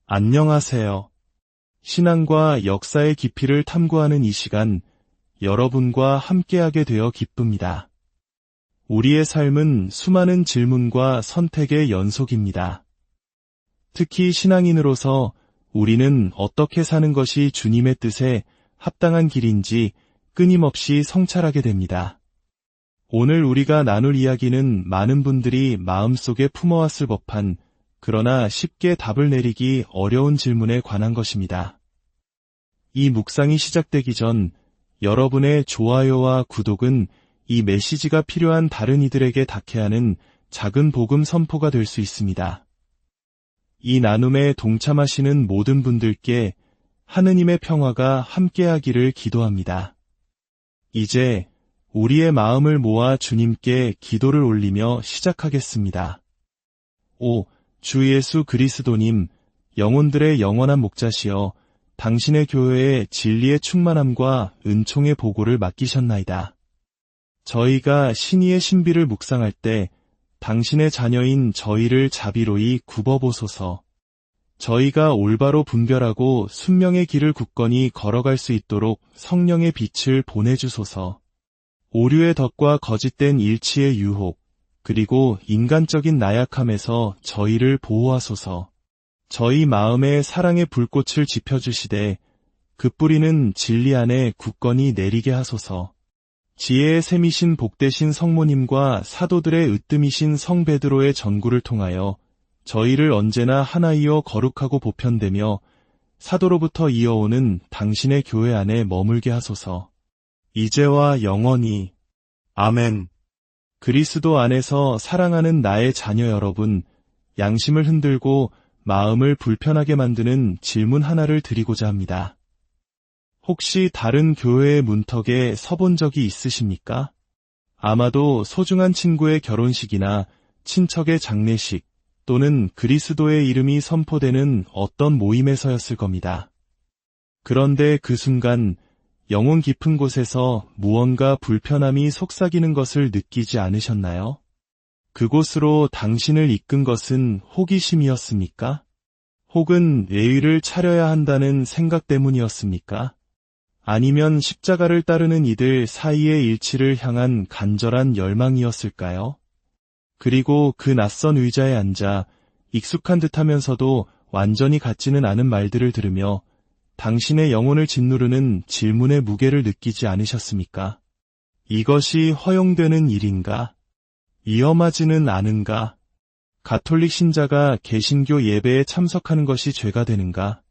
안녕하세요. 신앙과 역사의 깊이를 탐구하는 이 시간, 여러분과 함께하게 되어 기쁩니다. 우리의 삶은 수많은 질문과 선택의 연속입니다. 특히 신앙인으로서 우리는 어떻게 사는 것이 주님의 뜻에 합당한 길인지 끊임없이 성찰하게 됩니다. 오늘 우리가 나눌 이야기는 많은 분들이 마음속에 품어왔을 법한 그러나 쉽게 답을 내리기 어려운 질문에 관한 것입니다. 이 묵상이 시작되기 전 여러분의 좋아요와 구독은 이 메시지가 필요한 다른 이들에게 닿게 하는 작은 복음 선포가 될 수 있습니다. 이 나눔에 동참하시는 모든 분들께 하느님의 평화가 함께하기를 기도합니다. 이제 우리의 마음을 모아 주님께 기도를 올리며 시작하겠습니다. 주 예수 그리스도님, 영혼들의 영원한 목자시여, 당신의 교회에 진리의 충만함과 은총의 보고를 맡기셨나이다. 저희가 신의의 신비를 묵상할 때 당신의 자녀인 저희를 자비로이 굽어보소서. 저희가 올바로 분별하고 순명의 길을 굳건히 걸어갈 수 있도록 성령의 빛을 보내주소서. 오류의 덫과 거짓된 일치의 유혹, 그리고 인간적인 나약함에서 저희를 보호하소서. 저희 마음에 사랑의 불꽃을 지펴주시되 그 뿌리는 진리 안에 굳건히 내리게 하소서. 지혜의 샘이신 복되신 성모님과 사도들의 으뜸이신 성 베드로의 전구를 통하여 저희를 언제나 하나이어 거룩하고 보편되며 사도로부터 이어오는 당신의 교회 안에 머물게 하소서. 이제와 영원히. 아멘. 그리스도 안에서 사랑하는 나의 자녀 여러분, 양심을 흔들고 마음을 불편하게 만드는 질문 하나를 드리고자 합니다. 혹시 다른 교회의 문턱에 서본 적이 있으십니까? 아마도 소중한 친구의 결혼식이나 친척의 장례식 또는 그리스도의 이름이 선포되는 어떤 모임에서였을 겁니다. 그런데 그 순간 영혼 깊은 곳에서 무언가 불편함이 속삭이는 것을 느끼지 않으셨나요? 그곳으로 당신을 이끈 것은 호기심이었습니까? 혹은 예의를 차려야 한다는 생각 때문이었습니까? 아니면 십자가를 따르는 이들 사이의 일치를 향한 간절한 열망이었을까요? 그리고 그 낯선 의자에 앉아 익숙한 듯하면서도 완전히 같지는 않은 말들을 들으며 당신의 영혼을 짓누르는 질문의 무게를 느끼지 않으셨습니까? 이것이 허용되는 일인가? 위험하지는 않은가? 가톨릭 신자가 개신교 예배에 참석하는 것이 죄가 되는가?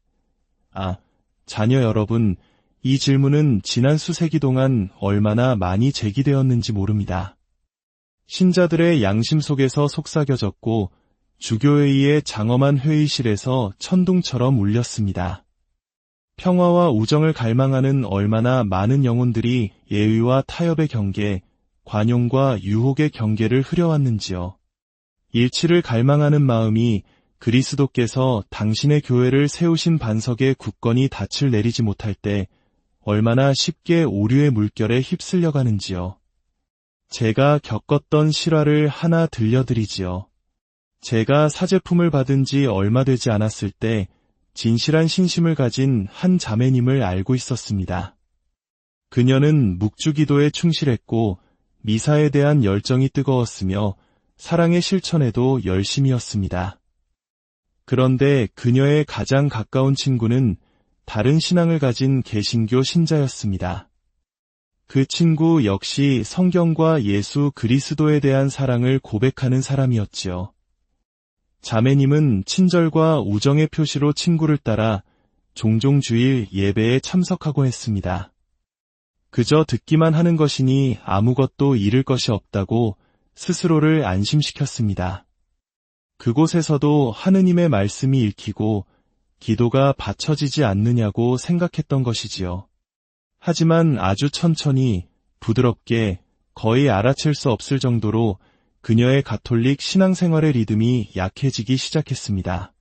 자녀 여러분, 이 질문은 지난 수세기 동안 얼마나 많이 제기되었는지 모릅니다. 신자들의 양심 속에서 속삭여졌고 주교회의의 장엄한 회의실에서 천둥처럼 울렸습니다. 평화와 우정을 갈망하는 얼마나 많은 영혼들이 예의와 타협의 경계, 관용과 유혹의 경계를 흐려왔는지요. 일치를 갈망하는 마음이 그리스도께서 당신의 교회를 세우신 반석에 굳건히 닻을 내리지 못할 때 얼마나 쉽게 오류의 물결에 휩쓸려가는지요. 제가 겪었던 실화를 하나 들려드리지요. 제가 사제품을 받은 지 얼마 되지 않았을 때 진실한 신심을 가진 한 자매님을 알고 있었습니다. 그녀는 묵주기도에 충실했고 미사에 대한 열정이 뜨거웠으며 사랑의 실천에도 열심이었습니다. 그런데 그녀의 가장 가까운 친구는 다른 신앙을 가진 개신교 신자였습니다. 그 친구 역시 성경과 예수 그리스도에 대한 사랑을 고백하는 사람이었지요. 자매님은 친절과 우정의 표시로 친구를 따라 종종 주일 예배에 참석하곤 했습니다. 그저 듣기만 하는 것이니 아무것도 잃을 것이 없다고 스스로를 안심시켰습니다. 그곳에서도 하느님의 말씀이 읽히고 기도가 받쳐지지 않느냐고 생각했던 것이지요. 하지만 아주 천천히, 부드럽게, 거의 알아챌 수 없을 정도로 그녀의 가톨릭 신앙생활의 리듬이 약해지기 시작했습니다.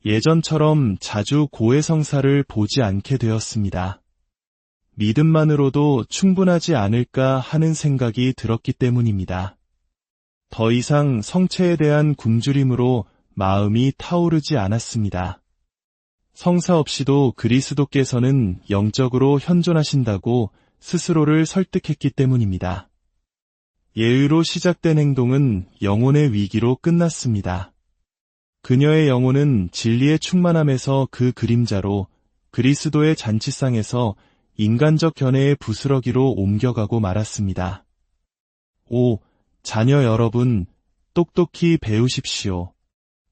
예전처럼 자주 고해성사를 보지 않게 되었습니다. 믿음만으로도 충분하지 않을까 하는 생각이 들었기 때문입니다. 더 이상 성체에 대한 굶주림으로 마음이 타오르지 않았습니다. 성사 없이도 그리스도께서는 영적으로 현존하신다고 스스로를 설득했기 때문입니다. 예의로 시작된 행동은 영혼의 위기로 끝났습니다. 그녀의 영혼은 진리의 충만함에서 그 그림자로 그리스도의 잔치상에서 인간적 견해의 부스러기로 옮겨가고 말았습니다. 오, 자녀 여러분, 똑똑히 배우십시오.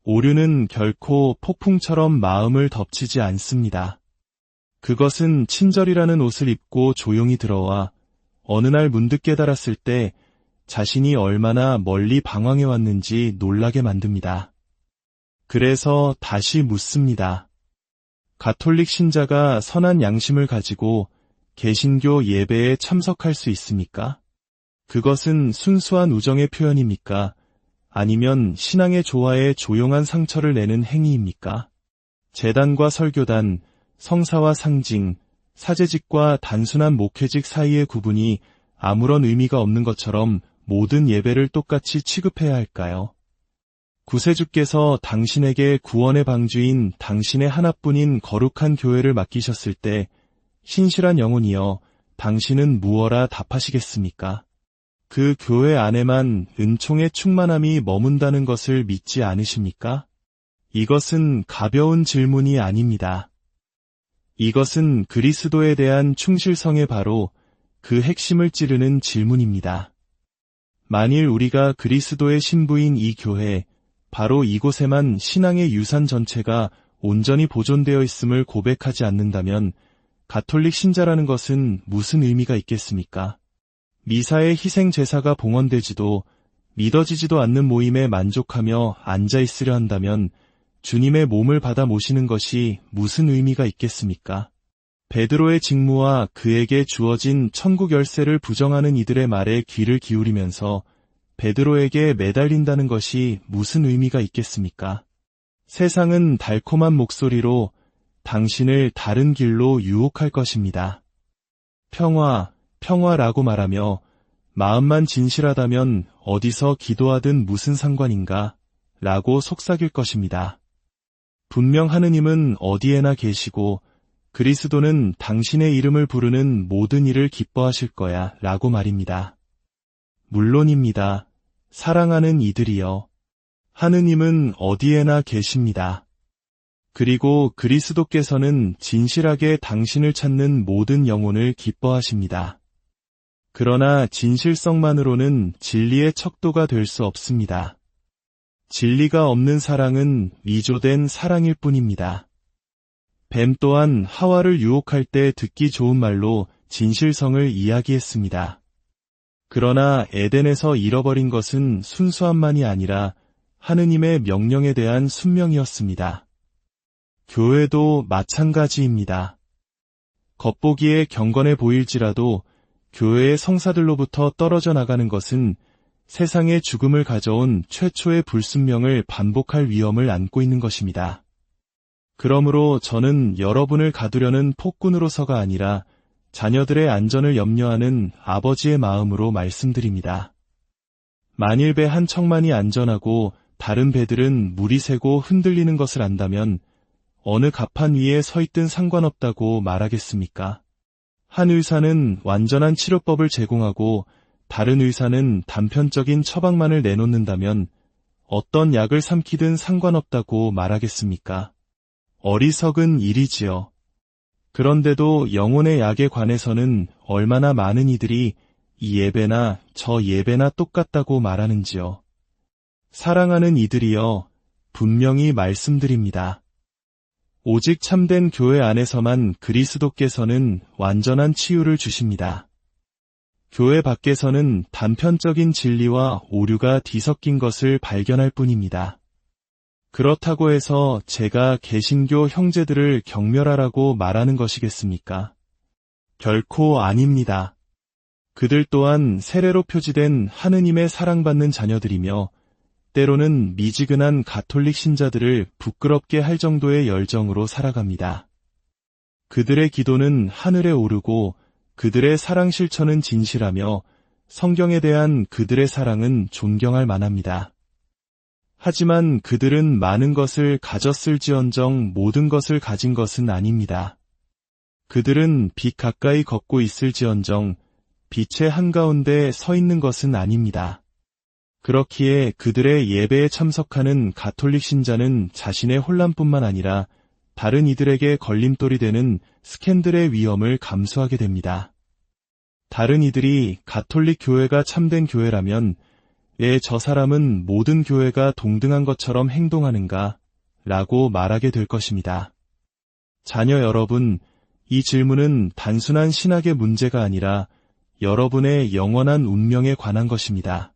오류는 결코 폭풍처럼 마음을 덮치지 않습니다. 그것은 친절이라는 옷을 입고 조용히 들어와 어느 날 문득 깨달았을 때 자신이 얼마나 멀리 방황해 왔는지 놀라게 만듭니다. 그래서 다시 묻습니다. 가톨릭 신자가 선한 양심을 가지고 개신교 예배에 참석할 수 있습니까? 그것은 순수한 우정의 표현입니까? 아니면 신앙의 조화에 조용한 상처를 내는 행위입니까? 제단과 설교단, 성사와 상징, 사제직과 단순한 목회직 사이의 구분이 아무런 의미가 없는 것처럼 모든 예배를 똑같이 취급해야 할까요? 구세주께서 당신에게 구원의 방주인 당신의 하나뿐인 거룩한 교회를 맡기셨을 때 신실한 영혼이여 당신은 무엇라 답하시겠습니까? 그 교회 안에만 은총의 충만함이 머문다는 것을 믿지 않으십니까? 이것은 가벼운 질문이 아닙니다. 이것은 그리스도에 대한 충실성의 바로 그 핵심을 찌르는 질문입니다. 만일 우리가 그리스도의 신부인 이 교회, 바로 이곳에만 신앙의 유산 전체가 온전히 보존되어 있음을 고백하지 않는다면 가톨릭 신자라는 것은 무슨 의미가 있겠습니까? 미사의 희생 제사가 봉헌되지도 믿어지지도 않는 모임에 만족하며 앉아있으려 한다면 주님의 몸을 받아 모시는 것이 무슨 의미가 있겠습니까? 베드로의 직무와 그에게 주어진 천국 열쇠를 부정하는 이들의 말에 귀를 기울이면서 베드로에게 매달린다는 것이 무슨 의미가 있겠습니까? 세상은 달콤한 목소리로 당신을 다른 길로 유혹할 것입니다. 평화, 평화라고 말하며 마음만 진실하다면 어디서 기도하든 무슨 상관인가? 라고 속삭일 것입니다. 분명 하느님은 어디에나 계시고 그리스도는 당신의 이름을 부르는 모든 일을 기뻐하실 거야 라고 말입니다. 물론입니다. 사랑하는 이들이여. 하느님은 어디에나 계십니다. 그리고 그리스도께서는 진실하게 당신을 찾는 모든 영혼을 기뻐하십니다. 그러나 진실성만으로는 진리의 척도가 될 수 없습니다. 진리가 없는 사랑은 위조된 사랑일 뿐입니다. 뱀 또한 하와를 유혹할 때 듣기 좋은 말로 진실성을 이야기했습니다. 그러나 에덴에서 잃어버린 것은 순수함만이 아니라 하느님의 명령에 대한 순명이었습니다. 교회도 마찬가지입니다. 겉보기에 경건해 보일지라도 교회의 성사들로부터 떨어져 나가는 것은 세상의 죽음을 가져온 최초의 불순명을 반복할 위험을 안고 있는 것입니다. 그러므로 저는 여러분을 가두려는 폭군으로서가 아니라 자녀들의 안전을 염려하는 아버지의 마음으로 말씀드립니다. 만일 배 한 척만이 안전하고 다른 배들은 물이 새고 흔들리는 것을 안다면 어느 갑판 위에 서 있든 상관없다고 말하겠습니까? 한 의사는 완전한 치료법을 제공하고 다른 의사는 단편적인 처방만을 내놓는다면 어떤 약을 삼키든 상관없다고 말하겠습니까? 어리석은 일이지요. 그런데도 영혼의 약에 관해서는 얼마나 많은 이들이 이 예배나 저 예배나 똑같다고 말하는지요. 사랑하는 이들이여, 분명히 말씀드립니다. 오직 참된 교회 안에서만 그리스도께서는 완전한 치유를 주십니다. 교회 밖에서는 단편적인 진리와 오류가 뒤섞인 것을 발견할 뿐입니다. 그렇다고 해서 제가 개신교 형제들을 경멸하라고 말하는 것이겠습니까? 결코 아닙니다. 그들 또한 세례로 표지된 하느님의 사랑받는 자녀들이며 때로는 미지근한 가톨릭 신자들을 부끄럽게 할 정도의 열정으로 살아갑니다. 그들의 기도는 하늘에 오르고 그들의 사랑 실천은 진실하며 성경에 대한 그들의 사랑은 존경할 만합니다. 하지만 그들은 많은 것을 가졌을지언정 모든 것을 가진 것은 아닙니다. 그들은 빛 가까이 걷고 있을지언정 빛의 한가운데 서 있는 것은 아닙니다. 그렇기에 그들의 예배에 참석하는 가톨릭 신자는 자신의 혼란뿐만 아니라 다른 이들에게 걸림돌이 되는 스캔들의 위험을 감수하게 됩니다. 다른 이들이 가톨릭 교회가 참된 교회라면 왜 저 사람은 모든 교회가 동등한 것처럼 행동하는가? 라고 말하게 될 것입니다. 자녀 여러분, 이 질문은 단순한 신학의 문제가 아니라 여러분의 영원한 운명에 관한 것입니다.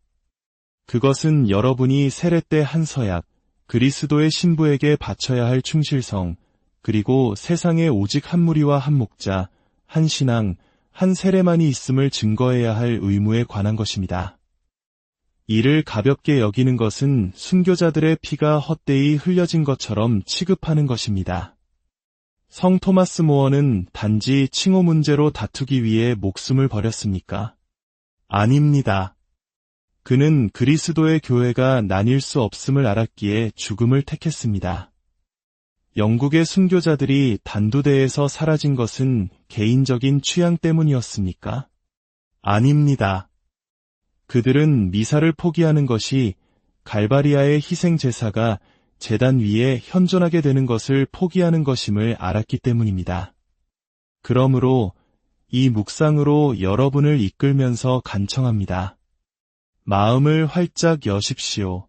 그것은 여러분이 세례 때 한 서약, 그리스도의 신부에게 바쳐야 할 충실성, 그리고 세상에 오직 한 무리와 한 목자, 한 신앙, 한 세례만이 있음을 증거해야 할 의무에 관한 것입니다. 이를 가볍게 여기는 것은 순교자들의 피가 헛되이 흘려진 것처럼 취급하는 것입니다. 성 토마스 모어는 단지 칭호 문제로 다투기 위해 목숨을 버렸습니까? 아닙니다. 그는 그리스도의 교회가 나뉠 수 없음을 알았기에 죽음을 택했습니다. 영국의 순교자들이 단두대에서 사라진 것은 개인적인 취향 때문이었습니까? 아닙니다. 그들은 미사를 포기하는 것이 갈바리아의 희생 제사가 제단 위에 현존하게 되는 것을 포기하는 것임을 알았기 때문입니다. 그러므로 이 묵상으로 여러분을 이끌면서 간청합니다. 마음을 활짝 여십시오.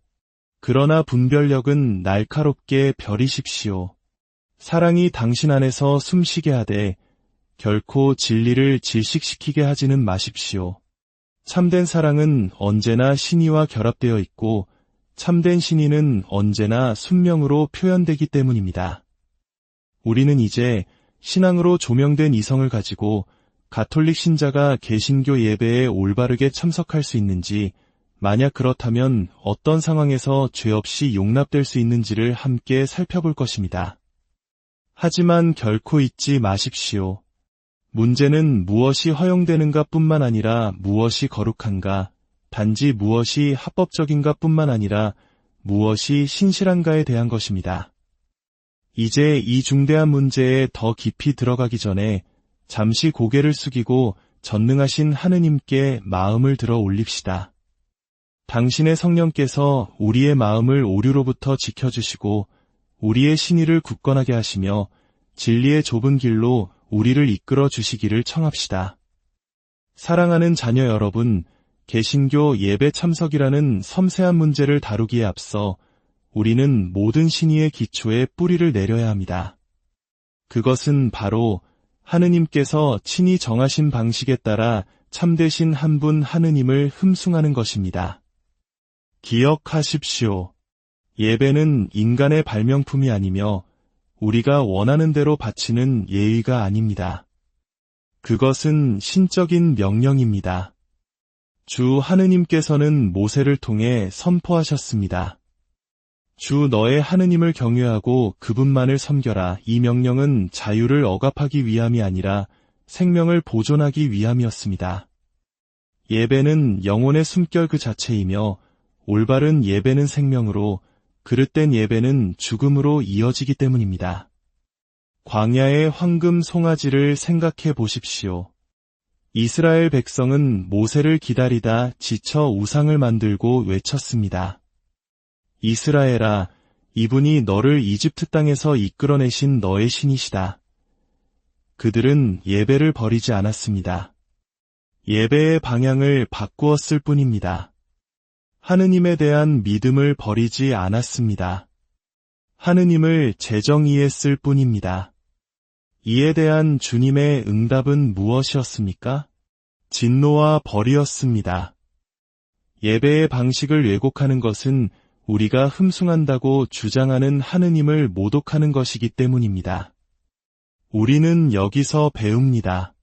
그러나 분별력은 날카롭게 벼리십시오. 사랑이 당신 안에서 숨쉬게 하되 결코 진리를 질식시키게 하지는 마십시오. 참된 사랑은 언제나 신의와 결합되어 있고 참된 신의는 언제나 순명으로 표현되기 때문입니다. 우리는 이제 신앙으로 조명된 이성을 가지고 가톨릭 신자가 개신교 예배에 올바르게 참석할 수 있는지, 만약 그렇다면 어떤 상황에서 죄 없이 용납될 수 있는지를 함께 살펴볼 것입니다. 하지만 결코 잊지 마십시오. 문제는 무엇이 허용되는가 뿐만 아니라 무엇이 거룩한가, 단지 무엇이 합법적인가 뿐만 아니라 무엇이 신실한가에 대한 것입니다. 이제 이 중대한 문제에 더 깊이 들어가기 전에 잠시 고개를 숙이고 전능하신 하느님께 마음을 들어 올립시다. 당신의 성령께서 우리의 마음을 오류로부터 지켜주시고 우리의 신의를 굳건하게 하시며 진리의 좁은 길로 우리를 이끌어 주시기를 청합시다. 사랑하는 자녀 여러분, 개신교 예배 참석이라는 섬세한 문제를 다루기에 앞서 우리는 모든 신의의 기초에 뿌리를 내려야 합니다. 그것은 바로 하느님께서 친히 정하신 방식에 따라 참되신 한 분 하느님을 흠숭하는 것입니다. 기억하십시오. 예배는 인간의 발명품이 아니며 우리가 원하는 대로 바치는 예의가 아닙니다. 그것은 신적인 명령입니다. 주 하느님께서는 모세를 통해 선포하셨습니다. 주 너의 하느님을 경외하고 그분만을 섬겨라. 이 명령은 자유를 억압하기 위함이 아니라 생명을 보존하기 위함이었습니다. 예배는 영혼의 숨결 그 자체이며 올바른 예배는 생명으로, 그릇된 예배는 죽음으로 이어지기 때문입니다. 광야의 황금 송아지를 생각해 보십시오. 이스라엘 백성은 모세를 기다리다 지쳐 우상을 만들고 외쳤습니다. 이스라엘아, 이분이 너를 이집트 땅에서 이끌어내신 너의 신이시다. 그들은 예배를 버리지 않았습니다. 예배의 방향을 바꾸었을 뿐입니다. 하느님에 대한 믿음을 버리지 않았습니다. 하느님을 재정의했을 뿐입니다. 이에 대한 주님의 응답은 무엇이었습니까? 진노와 벌이었습니다. 예배의 방식을 왜곡하는 것은 우리가 흠숭한다고 주장하는 하느님을 모독하는 것이기 때문입니다. 우리는 여기서 배웁니다.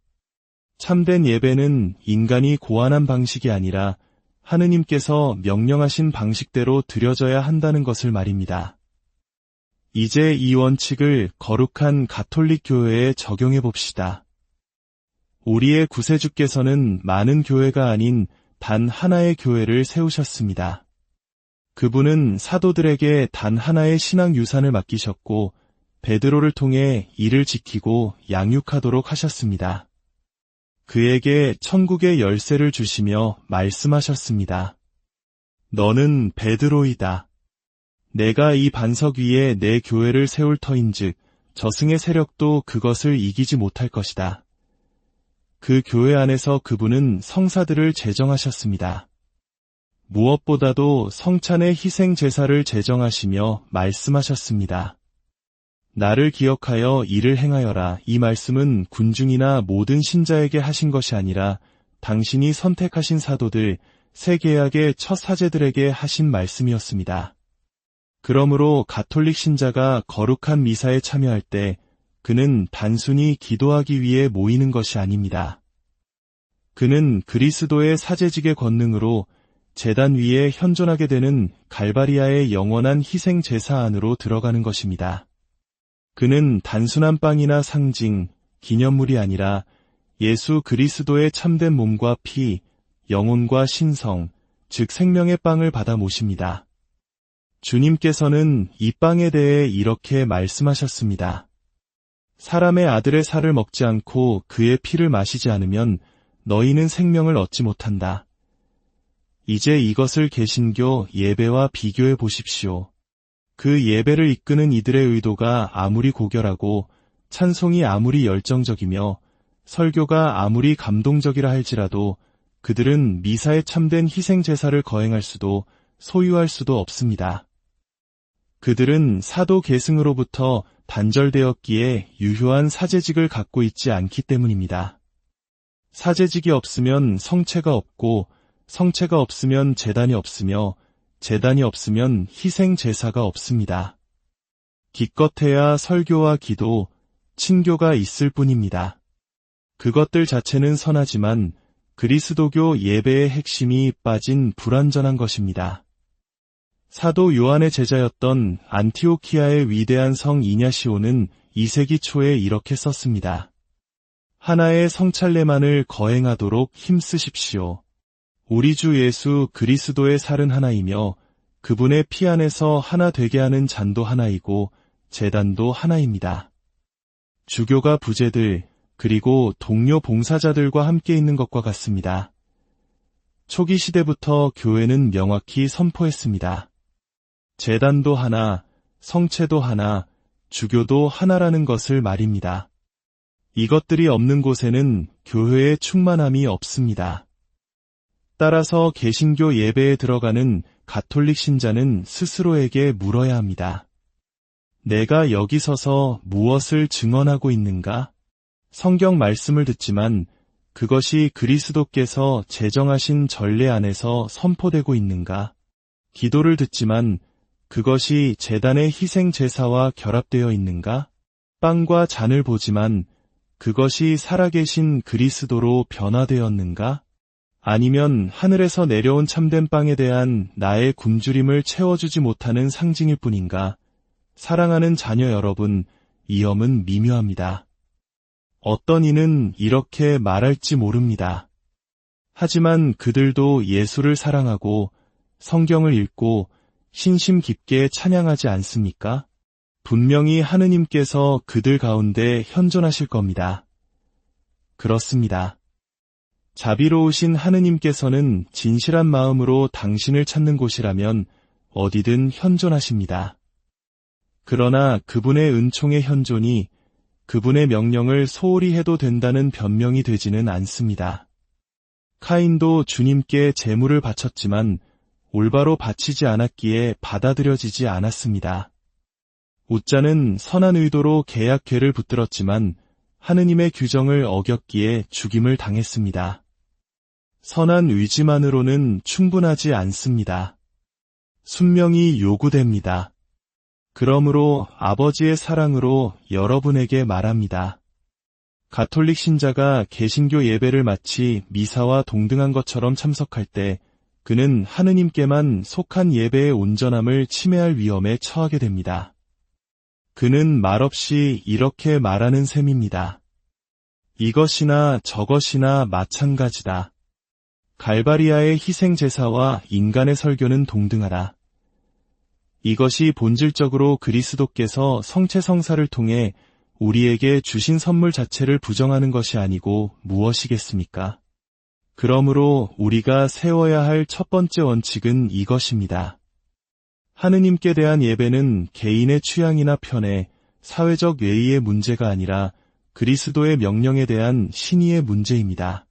참된 예배는 인간이 고안한 방식이 아니라 하느님께서 명령하신 방식대로 드려져야 한다는 것을 말입니다. 이제 이 원칙을 거룩한 가톨릭 교회에 적용해 봅시다. 우리의 구세주께서는 많은 교회가 아닌 단 하나의 교회를 세우셨습니다. 그분은 사도들에게 단 하나의 신앙 유산을 맡기셨고 베드로를 통해 이를 지키고 양육하도록 하셨습니다. 그에게 천국의 열쇠를 주시며 말씀하셨습니다. 너는 베드로이다. 내가 이 반석 위에 내 교회를 세울 터인즉 저승의 세력도 그것을 이기지 못할 것이다. 그 교회 안에서 그분은 성사들을 제정하셨습니다. 무엇보다도 성찬의 희생 제사를 제정하시며 말씀하셨습니다. 나를 기억하여 이를 행하여라. 이 말씀은 군중이나 모든 신자에게 하신 것이 아니라 당신이 선택하신 사도들, 새 계약의 첫 사제들에게 하신 말씀이었습니다. 그러므로 가톨릭 신자가 거룩한 미사에 참여할 때 그는 단순히 기도하기 위해 모이는 것이 아닙니다. 그는 그리스도의 사제직의 권능으로 제단 위에 현존하게 되는 갈바리아의 영원한 희생 제사 안으로 들어가는 것입니다. 그는 단순한 빵이나 상징, 기념물이 아니라 예수 그리스도의 참된 몸과 피, 영혼과 신성, 즉 생명의 빵을 받아 모십니다. 주님께서는 이 빵에 대해 이렇게 말씀하셨습니다. 사람의 아들의 살을 먹지 않고 그의 피를 마시지 않으면 너희는 생명을 얻지 못한다. 이제 이것을 개신교 예배와 비교해 보십시오. 그 예배를 이끄는 이들의 의도가 아무리 고결하고 찬송이 아무리 열정적이며 설교가 아무리 감동적이라 할지라도 그들은 미사에 참된 희생 제사를 거행할 수도 소유할 수도 없습니다. 그들은 사도 계승으로부터 단절되었기에 유효한 사제직을 갖고 있지 않기 때문입니다. 사제직이 없으면 성체가 없고 성체가 없으면 제단이 없으며 제단이 없으면 희생 제사가 없습니다. 기껏해야 설교와 기도, 친교가 있을 뿐입니다. 그것들 자체는 선하지만 그리스도교 예배의 핵심이 빠진 불완전한 것입니다. 사도 요한의 제자였던 안티오키아의 위대한 성 이냐시오는 2세기 초에 이렇게 썼습니다. 하나의 성찰례만을 거행하도록 힘쓰십시오. 우리 주 예수 그리스도의 살은 하나이며 그분의 피 안에서 하나 되게 하는 잔도 하나이고 제단도 하나입니다. 주교가 부제들 그리고 동료 봉사자들과 함께 있는 것과 같습니다. 초기 시대부터 교회는 명확히 선포했습니다. 제단도 하나, 성체도 하나, 주교도 하나라는 것을 말입니다. 이것들이 없는 곳에는 교회의 충만함이 없습니다. 따라서 개신교 예배에 들어가는 가톨릭 신자는 스스로에게 물어야 합니다. 내가 여기 서서 무엇을 증언하고 있는가? 성경 말씀을 듣지만 그것이 그리스도께서 제정하신 전례 안에서 선포되고 있는가? 기도를 듣지만 그것이 제단의 희생 제사와 결합되어 있는가? 빵과 잔을 보지만 그것이 살아계신 그리스도로 변화되었는가? 아니면 하늘에서 내려온 참된 빵에 대한 나의 굶주림을 채워주지 못하는 상징일 뿐인가? 사랑하는 자녀 여러분, 이 점은 미묘합니다. 어떤 이는 이렇게 말할지 모릅니다. 하지만 그들도 예수를 사랑하고 성경을 읽고 신심 깊게 찬양하지 않습니까? 분명히 하느님께서 그들 가운데 현존하실 겁니다. 그렇습니다. 자비로우신 하느님께서는 진실한 마음으로 당신을 찾는 곳이라면 어디든 현존하십니다. 그러나 그분의 은총의 현존이 그분의 명령을 소홀히 해도 된다는 변명이 되지는 않습니다. 카인도 주님께 제물을 바쳤지만 올바로 바치지 않았기에 받아들여지지 않았습니다. 웃자는 선한 의도로 계약궤를 붙들었지만 하느님의 규정을 어겼기에 죽임을 당했습니다. 선한 의지만으로는 충분하지 않습니다. 순명이 요구됩니다. 그러므로 아버지의 사랑으로 여러분에게 말합니다. 가톨릭 신자가 개신교 예배를 마치 미사와 동등한 것처럼 참석할 때 그는 하느님께만 속한 예배의 온전함을 침해할 위험에 처하게 됩니다. 그는 말없이 이렇게 말하는 셈입니다. 이것이나 저것이나 마찬가지다. 갈바리아의 희생 제사와 인간의 설교는 동등하다. 이것이 본질적으로 그리스도께서 성체성사를 통해 우리에게 주신 선물 자체를 부정하는 것이 아니고 무엇이겠습니까? 그러므로 우리가 세워야 할 첫 번째 원칙은 이것입니다. 하느님께 대한 예배는 개인의 취향이나 편애, 사회적 예의의 문제가 아니라 그리스도의 명령에 대한 신의의 문제입니다.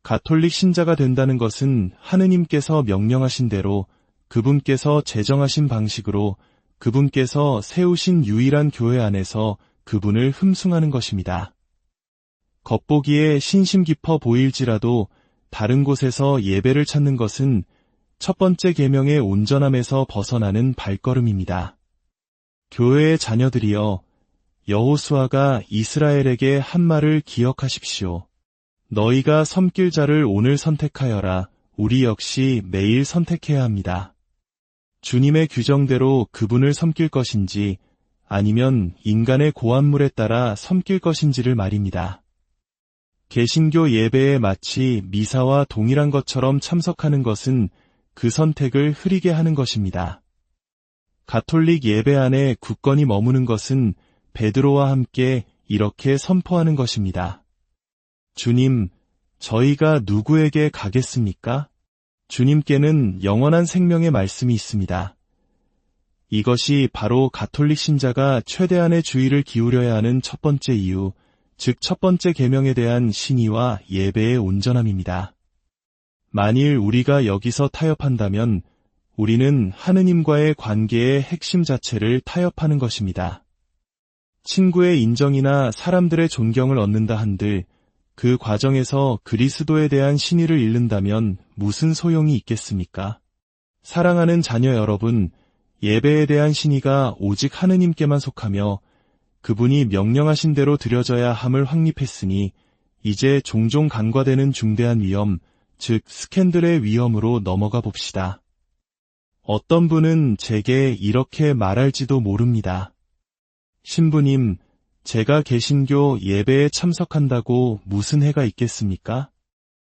가톨릭 신자가 된다는 것은 하느님께서 명령하신 대로 그분께서 제정하신 방식으로 그분께서 세우신 유일한 교회 안에서 그분을 흠숭하는 것입니다. 겉보기에 신심 깊어 보일지라도 다른 곳에서 예배를 찾는 것은 첫 번째 계명의 온전함에서 벗어나는 발걸음입니다. 교회의 자녀들이여, 여호수아가 이스라엘에게 한 말을 기억하십시오. 너희가 섬길 자를 오늘 선택하여라. 우리 역시 매일 선택해야 합니다. 주님의 규정대로 그분을 섬길 것인지 아니면 인간의 고안물에 따라 섬길 것인지를 말입니다. 개신교 예배에 마치 미사와 동일한 것처럼 참석하는 것은 그 선택을 흐리게 하는 것입니다. 가톨릭 예배 안에 굳건히 머무는 것은 베드로와 함께 이렇게 선포하는 것입니다. 주님, 저희가 누구에게 가겠습니까? 주님께는 영원한 생명의 말씀이 있습니다. 이것이 바로 가톨릭 신자가 최대한의 주의를 기울여야 하는 첫 번째 이유, 즉 첫 번째 계명에 대한 신의와 예배의 온전함입니다. 만일 우리가 여기서 타협한다면 우리는 하느님과의 관계의 핵심 자체를 타협하는 것입니다. 친구의 인정이나 사람들의 존경을 얻는다 한들 그 과정에서 그리스도에 대한 신의를 잃는다면 무슨 소용이 있겠습니까? 사랑하는 자녀 여러분, 예배에 대한 신의가 오직 하느님께만 속하며 그분이 명령하신 대로 드려져야 함을 확립했으니 이제 종종 간과되는 중대한 위험, 즉 스캔들의 위험으로 넘어가 봅시다. 어떤 분은 제게 이렇게 말할지도 모릅니다. 신부님, 제가 개신교 예배에 참석한다고 무슨 해가 있겠습니까?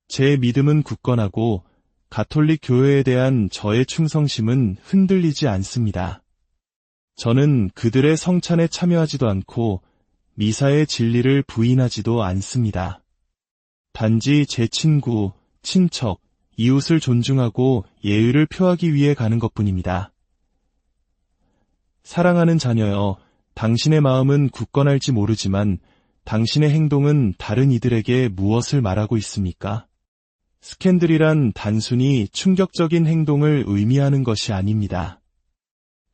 제 믿음은 굳건하고 가톨릭 교회에 대한 저의 충성심은 흔들리지 않습니다. 저는 그들의 성찬에 참여하지도 않고 미사의 진리를 부인하지도 않습니다. 단지 제 친구, 친척, 이웃을 존중하고 예의를 표하기 위해 가는 것뿐입니다. 사랑하는 자녀여, 당신의 마음은 굳건할지 모르지만 당신의 행동은 다른 이들에게 무엇을 말하고 있습니까? 스캔들이란 단순히 충격적인 행동을 의미하는 것이 아닙니다.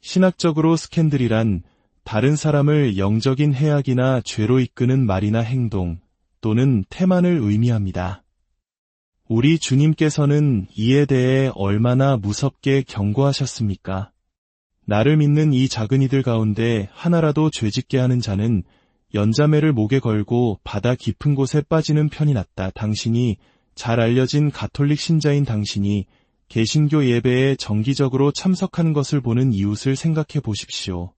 신학적으로 스캔들이란 다른 사람을 영적인 해악이나 죄로 이끄는 말이나 행동 또는 태만을 의미합니다. 우리 주님께서는 이에 대해 얼마나 무섭게 경고하셨습니까? 나를 믿는 이 작은 이들 가운데 하나라도 죄짓게 하는 자는 연자매를 목에 걸고 바다 깊은 곳에 빠지는 편이 낫다. 당신이 잘 알려진 가톨릭 신자인 당신이 개신교 예배에 정기적으로 참석하는 것을 보는 이웃을 생각해 보십시오.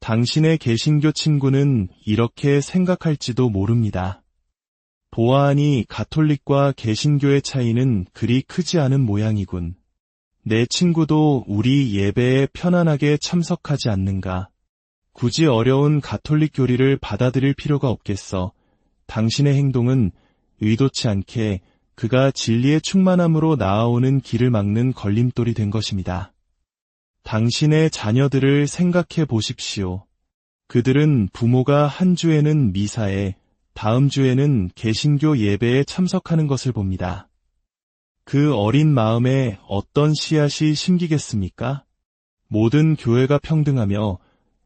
당신의 개신교 친구는 이렇게 생각할지도 모릅니다. 보아하니 가톨릭과 개신교의 차이는 그리 크지 않은 모양이군. 내 친구도 우리 예배에 편안하게 참석하지 않는가? 굳이 어려운 가톨릭 교리를 받아들일 필요가 없겠어. 당신의 행동은 의도치 않게 그가 진리의 충만함으로 나아오는 길을 막는 걸림돌이 된 것입니다. 당신의 자녀들을 생각해 보십시오. 그들은 부모가 한 주에는 미사에, 다음 주에는 개신교 예배에 참석하는 것을 봅니다. 그 어린 마음에 어떤 씨앗이 심기겠습니까? 모든 교회가 평등하며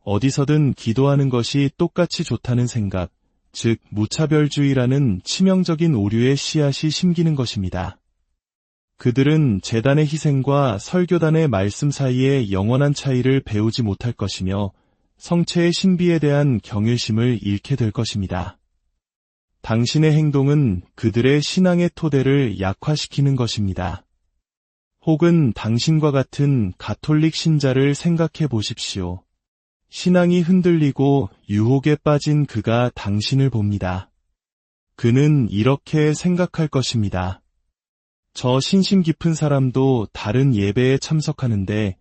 어디서든 기도하는 것이 똑같이 좋다는 생각, 즉 무차별주의라는 치명적인 오류의 씨앗이 심기는 것입니다. 그들은 제단의 희생과 설교단의 말씀 사이의 영원한 차이를 배우지 못할 것이며 성체의 신비에 대한 경외심을 잃게 될 것입니다. 당신의 행동은 그들의 신앙의 토대를 약화시키는 것입니다. 혹은 당신과 같은 가톨릭 신자를 생각해 보십시오. 신앙이 흔들리고 유혹에 빠진 그가 당신을 봅니다. 그는 이렇게 생각할 것입니다. 저 신심 깊은 사람도 다른 예배에 참석하는데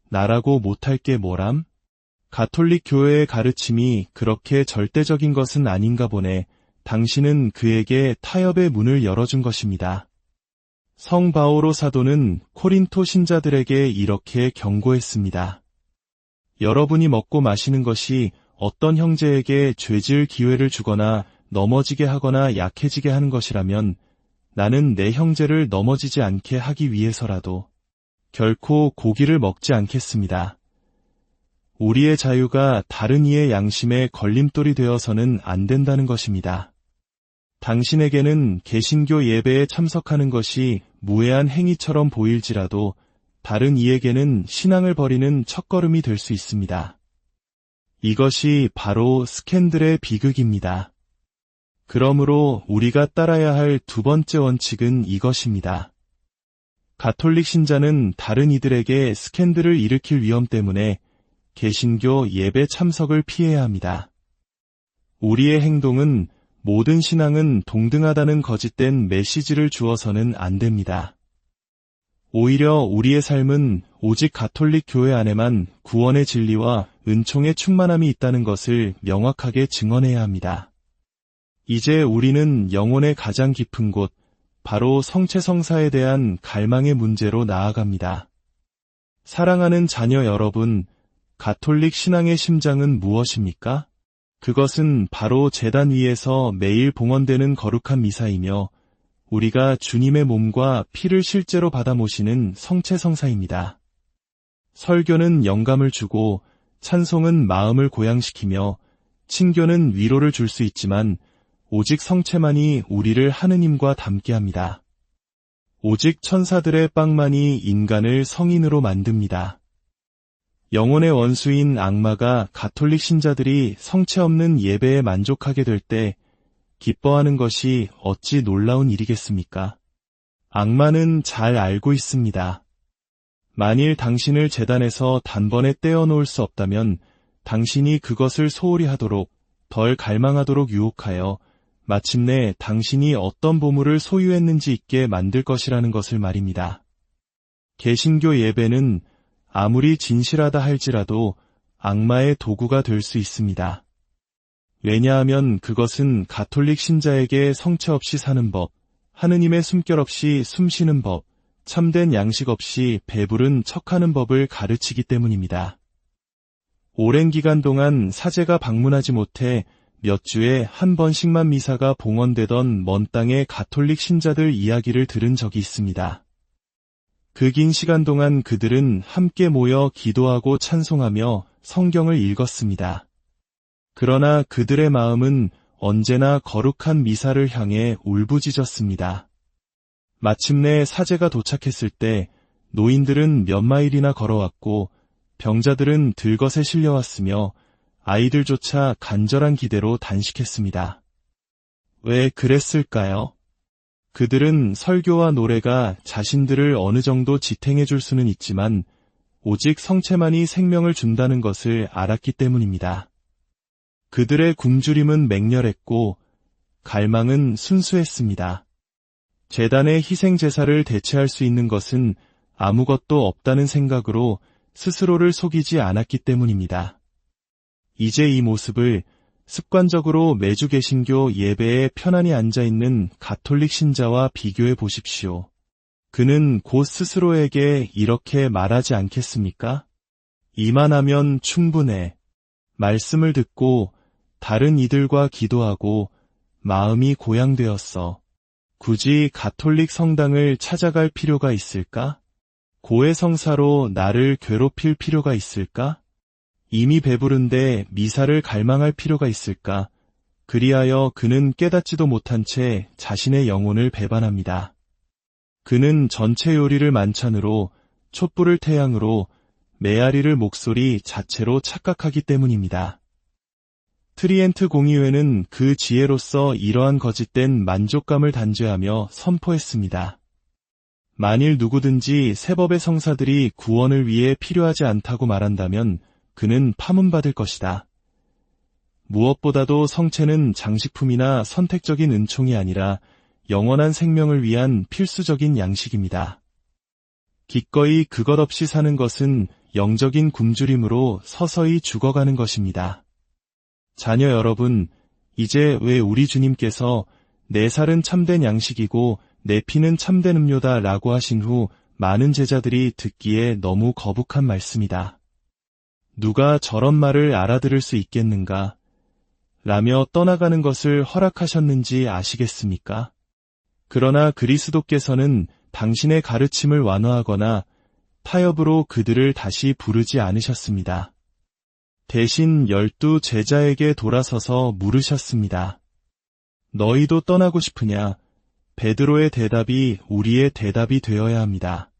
나라고 못할 게 뭐람? 가톨릭 교회의 가르침이 그렇게 절대적인 것은 아닌가 보네. 당신은 그에게 타협의 문을 열어준 것입니다. 성 바오로 사도는 코린토 신자들에게 이렇게 경고했습니다. 여러분이 먹고 마시는 것이 어떤 형제에게 죄지을 기회를 주거나 넘어지게 하거나 약해지게 하는 것이라면 나는 내 형제를 넘어지지 않게 하기 위해서라도 결코 고기를 먹지 않겠습니다. 우리의 자유가 다른 이의 양심에 걸림돌이 되어서는 안 된다는 것입니다. 당신에게는 개신교 예배에 참석하는 것이 무해한 행위처럼 보일지라도 다른 이에게는 신앙을 버리는 첫걸음이 될 수 있습니다. 이것이 바로 스캔들의 비극입니다. 그러므로 우리가 따라야 할 두 번째 원칙은 이것입니다. 가톨릭 신자는 다른 이들에게 스캔들을 일으킬 위험 때문에 개신교 예배 참석을 피해야 합니다. 우리의 행동은 모든 신앙은 동등하다는 거짓된 메시지를 주어서는 안 됩니다. 오히려 우리의 삶은 오직 가톨릭 교회 안에만 구원의 진리와 은총의 충만함이 있다는 것을 명확하게 증언해야 합니다. 이제 우리는 영혼의 가장 깊은 곳, 바로 성체성사에 대한 갈망의 문제로 나아갑니다. 사랑하는 자녀 여러분, 가톨릭 신앙의 심장은 무엇입니까? 그것은 바로 제단 위에서 매일 봉헌되는 거룩한 미사이며 우리가 주님의 몸과 피를 실제로 받아 모시는 성체성사입니다. 설교는 영감을 주고 찬송은 마음을 고양시키며 친교는 위로를 줄 수 있지만 오직 성체만이 우리를 하느님과 닮게 합니다. 오직 천사들의 빵만이 인간을 성인으로 만듭니다. 영혼의 원수인 악마가 가톨릭 신자들이 성체 없는 예배에 만족하게 될 때 기뻐하는 것이 어찌 놀라운 일이겠습니까? 악마는 잘 알고 있습니다. 만일 당신을 제단에서 단번에 떼어놓을 수 없다면 당신이 그것을 소홀히 하도록 덜 갈망하도록 유혹하여 마침내 당신이 어떤 보물을 소유했는지 있게 만들 것이라는 것을 말입니다. 개신교 예배는 아무리 진실하다 할지라도 악마의 도구가 될 수 있습니다. 왜냐하면 그것은 가톨릭 신자에게 성체 없이 사는 법, 하느님의 숨결 없이 숨쉬는 법, 참된 양식 없이 배부른 척하는 법을 가르치기 때문입니다. 오랜 기간 동안 사제가 방문하지 못해 몇 주에 한 번씩만 미사가 봉헌되던 먼 땅의 가톨릭 신자들 이야기를 들은 적이 있습니다. 그 긴 시간 동안 그들은 함께 모여 기도하고 찬송하며 성경을 읽었습니다. 그러나 그들의 마음은 언제나 거룩한 미사를 향해 울부짖었습니다. 마침내 사제가 도착했을 때 노인들은 몇 마일이나 걸어왔고 병자들은 들것에 실려왔으며 아이들조차 간절한 기대로 단식했습니다. 왜 그랬을까요? 그들은 설교와 노래가 자신들을 어느 정도 지탱해 줄 수는 있지만 오직 성체만이 생명을 준다는 것을 알았기 때문입니다. 그들의 굶주림은 맹렬했고 갈망은 순수했습니다. 제단의 희생 제사를 대체할 수 있는 것은 아무것도 없다는 생각으로 스스로를 속이지 않았기 때문입니다. 이제 이 모습을 습관적으로 매주 개신교 예배에 편안히 앉아있는 가톨릭 신자와 비교해 보십시오. 그는 곧 스스로에게 이렇게 말하지 않겠습니까? 이만하면 충분해. 말씀을 듣고 다른 이들과 기도하고 마음이 고양되었어. 굳이 가톨릭 성당을 찾아갈 필요가 있을까? 고해성사로 나를 괴롭힐 필요가 있을까? 이미 배부른데 미사를 갈망할 필요가 있을까? 그리하여 그는 깨닫지도 못한 채 자신의 영혼을 배반합니다. 그는 전체 요리를 만찬으로, 촛불을 태양으로, 메아리를 목소리 자체로 착각하기 때문입니다. 트리엔트 공의회는 그 지혜로서 이러한 거짓된 만족감을 단죄하며 선포했습니다. 만일 누구든지 세법의 성사들이 구원을 위해 필요하지 않다고 말한다면 그는 파문받을 것이다. 무엇보다도 성체는 장식품이나 선택적인 은총이 아니라 영원한 생명을 위한 필수적인 양식입니다. 기꺼이 그것 없이 사는 것은 영적인 굶주림으로 서서히 죽어가는 것입니다. 자녀 여러분, 이제 왜 우리 주님께서 내 살은 참된 양식이고 내 피는 참된 음료다 라고 하신 후 많은 제자들이 듣기에 너무 거북한 말씀이다. 누가 저런 말을 알아들을 수 있겠는가? 라며 떠나가는 것을 허락하셨는지 아시겠습니까? 그러나 그리스도께서는 당신의 가르침을 완화하거나 타협으로 그들을 다시 부르지 않으셨습니다. 대신 12 제자에게 돌아서서 물으셨습니다. 너희도 떠나고 싶으냐? 베드로의 대답이 우리의 대답이 되어야 합니다.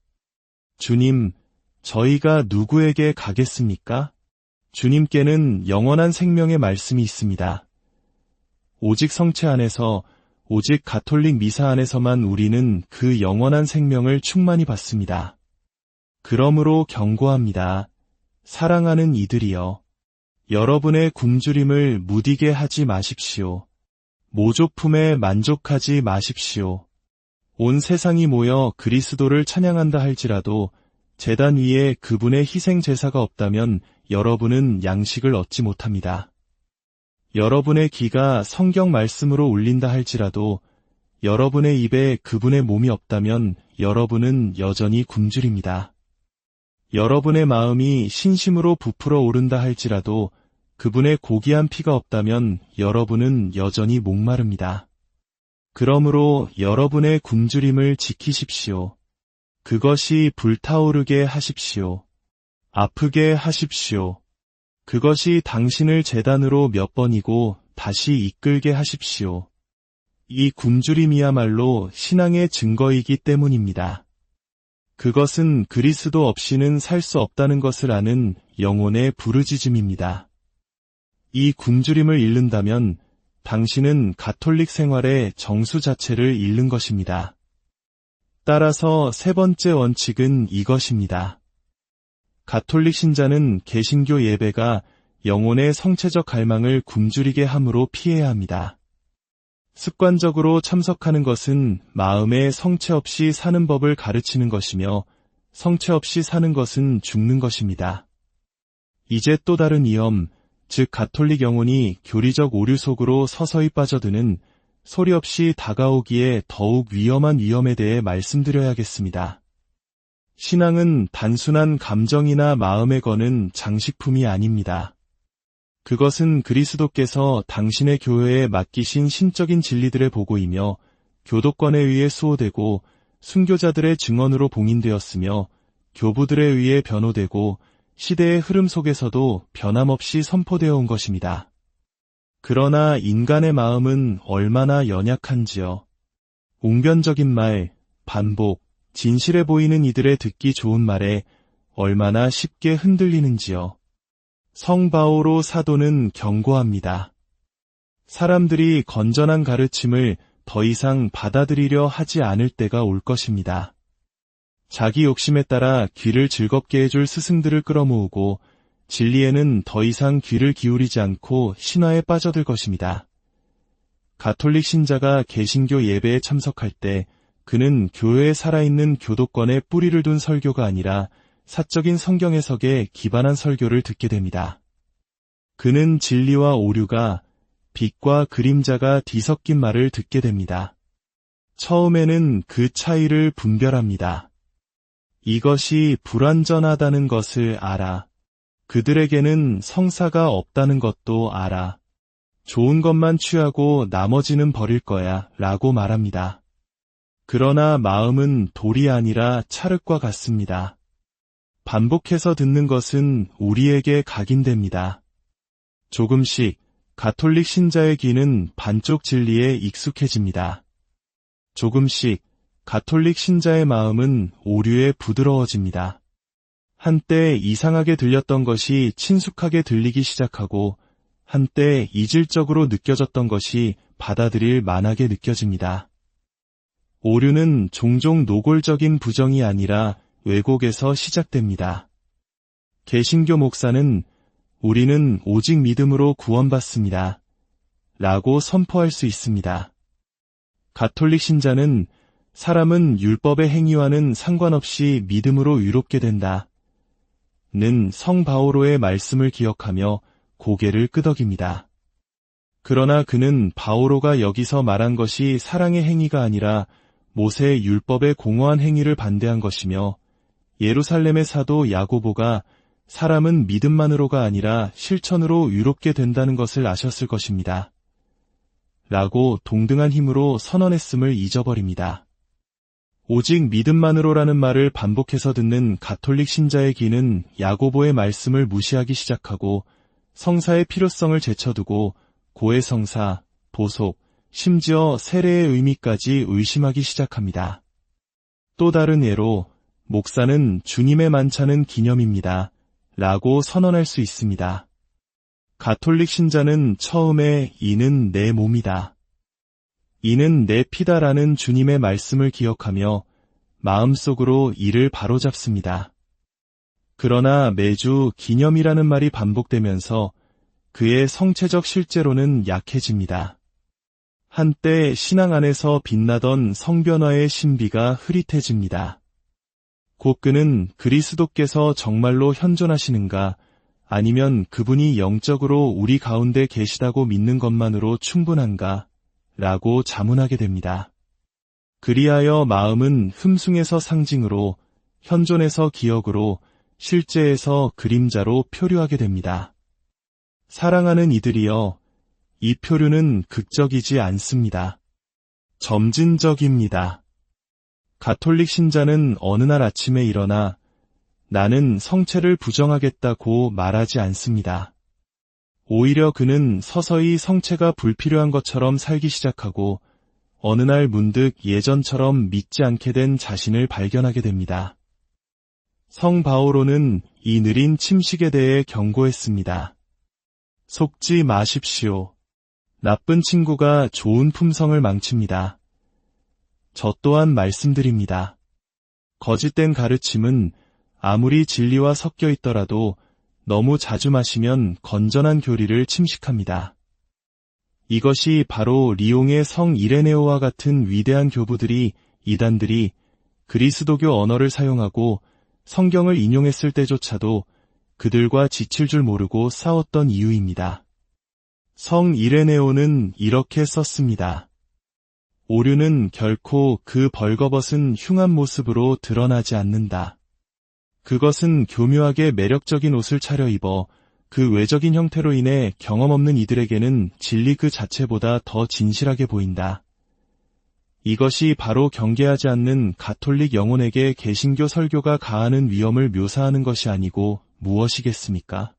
주님, 저희가 누구에게 가겠습니까? 주님께는 영원한 생명의 말씀이 있습니다. 오직 성체 안에서, 오직 가톨릭 미사 안에서만 우리는 그 영원한 생명을 충만히 받습니다. 그러므로 경고합니다. 사랑하는 이들이여. 여러분의 굶주림을 무디게 하지 마십시오. 모조품에 만족하지 마십시오. 온 세상이 모여 그리스도를 찬양한다 할지라도 제단 위에 그분의 희생 제사가 없다면 여러분은 양식을 얻지 못합니다. 여러분의 귀가 성경 말씀으로 울린다 할지라도 여러분의 입에 그분의 몸이 없다면 여러분은 여전히 굶주립니다. 여러분의 마음이 신심으로 부풀어 오른다 할지라도 그분의 고귀한 피가 없다면 여러분은 여전히 목마릅니다. 그러므로 여러분의 굶주림을 지키십시오. 그것이 불타오르게 하십시오. 아프게 하십시오. 그것이 당신을 제단으로 몇 번이고 다시 이끌게 하십시오. 이 굶주림이야말로 신앙의 증거이기 때문입니다. 그것은 그리스도 없이는 살 수 없다는 것을 아는 영혼의 부르짖음입니다. 이 굶주림을 잃는다면 당신은 가톨릭 생활의 정수 자체를 잃는 것입니다. 따라서 세 번째 원칙은 이것입니다. 가톨릭 신자는 개신교 예배가 영혼의 성체적 갈망을 굶주리게 함으로 피해야 합니다. 습관적으로 참석하는 것은 마음의 성체 없이 사는 법을 가르치는 것이며 성체 없이 사는 것은 죽는 것입니다. 이제 또 다른 위험, 즉 가톨릭 영혼이 교리적 오류 속으로 서서히 빠져드는 소리 없이 다가오기에 더욱 위험한 위험에 대해 말씀드려야겠습니다. 신앙은 단순한 감정이나 마음에 거는 장식품이 아닙니다. 그것은 그리스도께서 당신의 교회에 맡기신 신적인 진리들의 보고이며 교도권에 의해 수호되고 순교자들의 증언으로 봉인되었으며 교부들에 의해 변호되고 시대의 흐름 속에서도 변함없이 선포되어 온 것입니다. 그러나 인간의 마음은 얼마나 연약한지요. 웅변적인 말, 반복, 진실해 보이는 이들의 듣기 좋은 말에 얼마나 쉽게 흔들리는지요. 성 바오로 사도는 경고합니다. 사람들이 건전한 가르침을 더 이상 받아들이려 하지 않을 때가 올 것입니다. 자기 욕심에 따라 귀를 즐겁게 해줄 스승들을 끌어모으고 진리에는 더 이상 귀를 기울이지 않고 신화에 빠져들 것입니다. 가톨릭 신자가 개신교 예배에 참석할 때 그는 교회에 살아있는 교도권에 뿌리를 둔 설교가 아니라 사적인 성경 해석에 기반한 설교를 듣게 됩니다. 그는 진리와 오류가, 빛과 그림자가 뒤섞인 말을 듣게 됩니다. 처음에는 그 차이를 분별합니다. 이것이 불완전하다는 것을 알아. 그들에게는 성사가 없다는 것도 알아. 좋은 것만 취하고 나머지는 버릴 거야 라고 말합니다. 그러나 마음은 돌이 아니라 찰흙과 같습니다. 반복해서 듣는 것은 우리에게 각인됩니다. 조금씩 가톨릭 신자의 귀는 반쪽 진리에 익숙해집니다. 조금씩 가톨릭 신자의 마음은 오류에 부드러워집니다. 한때 이상하게 들렸던 것이 친숙하게 들리기 시작하고 한때 이질적으로 느껴졌던 것이 받아들일 만하게 느껴집니다. 오류는 종종 노골적인 부정이 아니라 왜곡에서 시작됩니다. 개신교 목사는 우리는 오직 믿음으로 구원받습니다. 라고 선포할 수 있습니다. 가톨릭 신자는 사람은 율법의 행위와는 상관없이 믿음으로 의롭게 된다. 는 성 바오로의 말씀을 기억하며 고개를 끄덕입니다. 그러나 그는 바오로가 여기서 말한 것이 사랑의 행위가 아니라 모세의 율법의 공허한 행위를 반대한 것이며 예루살렘의 사도 야고보가 사람은 믿음만으로가 아니라 실천으로 의롭게 된다는 것을 아셨을 것입니다. 라고 동등한 힘으로 선언했음을 잊어버립니다. 오직 믿음만으로라는 말을 반복해서 듣는 가톨릭 신자의 귀는 야고보의 말씀을 무시하기 시작하고 성사의 필요성을 제쳐두고 고해성사, 보속, 심지어 세례의 의미까지 의심하기 시작합니다. 또 다른 예로 목사는 주님의 만찬은 기념입니다. 라고 선언할 수 있습니다. 가톨릭 신자는 처음에 이는 내 몸이다. 이는 내 피다라는 주님의 말씀을 기억하며 마음속으로 이를 바로잡습니다. 그러나 매주 기념이라는 말이 반복되면서 그의 성체적 실제로는 약해집니다. 한때 신앙 안에서 빛나던 성변화의 신비가 흐릿해집니다. 곧 그는 그리스도께서 정말로 현존하시는가 아니면 그분이 영적으로 우리 가운데 계시다고 믿는 것만으로 충분한가 라고 자문하게 됩니다. 그리하여 마음은 흠숭에서 상징으로, 현존에서 기억으로, 실제에서 그림자로 표류하게 됩니다. 사랑하는 이들이여, 이 표류는 극적이지 않습니다. 점진적입니다. 가톨릭 신자는 어느 날 아침에 일어나 나는 성체를 부정하겠다고 말하지 않습니다. 오히려 그는 서서히 성체가 불필요한 것처럼 살기 시작하고 어느 날 문득 예전처럼 믿지 않게 된 자신을 발견하게 됩니다. 성 바오로는 이 느린 침식에 대해 경고했습니다. 속지 마십시오. 나쁜 친구가 좋은 품성을 망칩니다. 저 또한 말씀드립니다. 거짓된 가르침은 아무리 진리와 섞여 있더라도 너무 자주 마시면 건전한 교리를 침식합니다. 이것이 바로 리옹의 성 이레네오와 같은 위대한 교부들이, 이단들이 그리스도교 언어를 사용하고 성경을 인용했을 때조차도 그들과 지칠 줄 모르고 싸웠던 이유입니다. 성 이레네오는 이렇게 썼습니다. 오류는 결코 그 벌거벗은 흉한 모습으로 드러나지 않는다. 그것은 교묘하게 매력적인 옷을 차려입어 그 외적인 형태로 인해 경험 없는 이들에게는 진리 그 자체보다 더 진실하게 보인다. 이것이 바로 경계하지 않는 가톨릭 영혼에게 개신교 설교가 가하는 위험을 묘사하는 것이 아니고 무엇이겠습니까?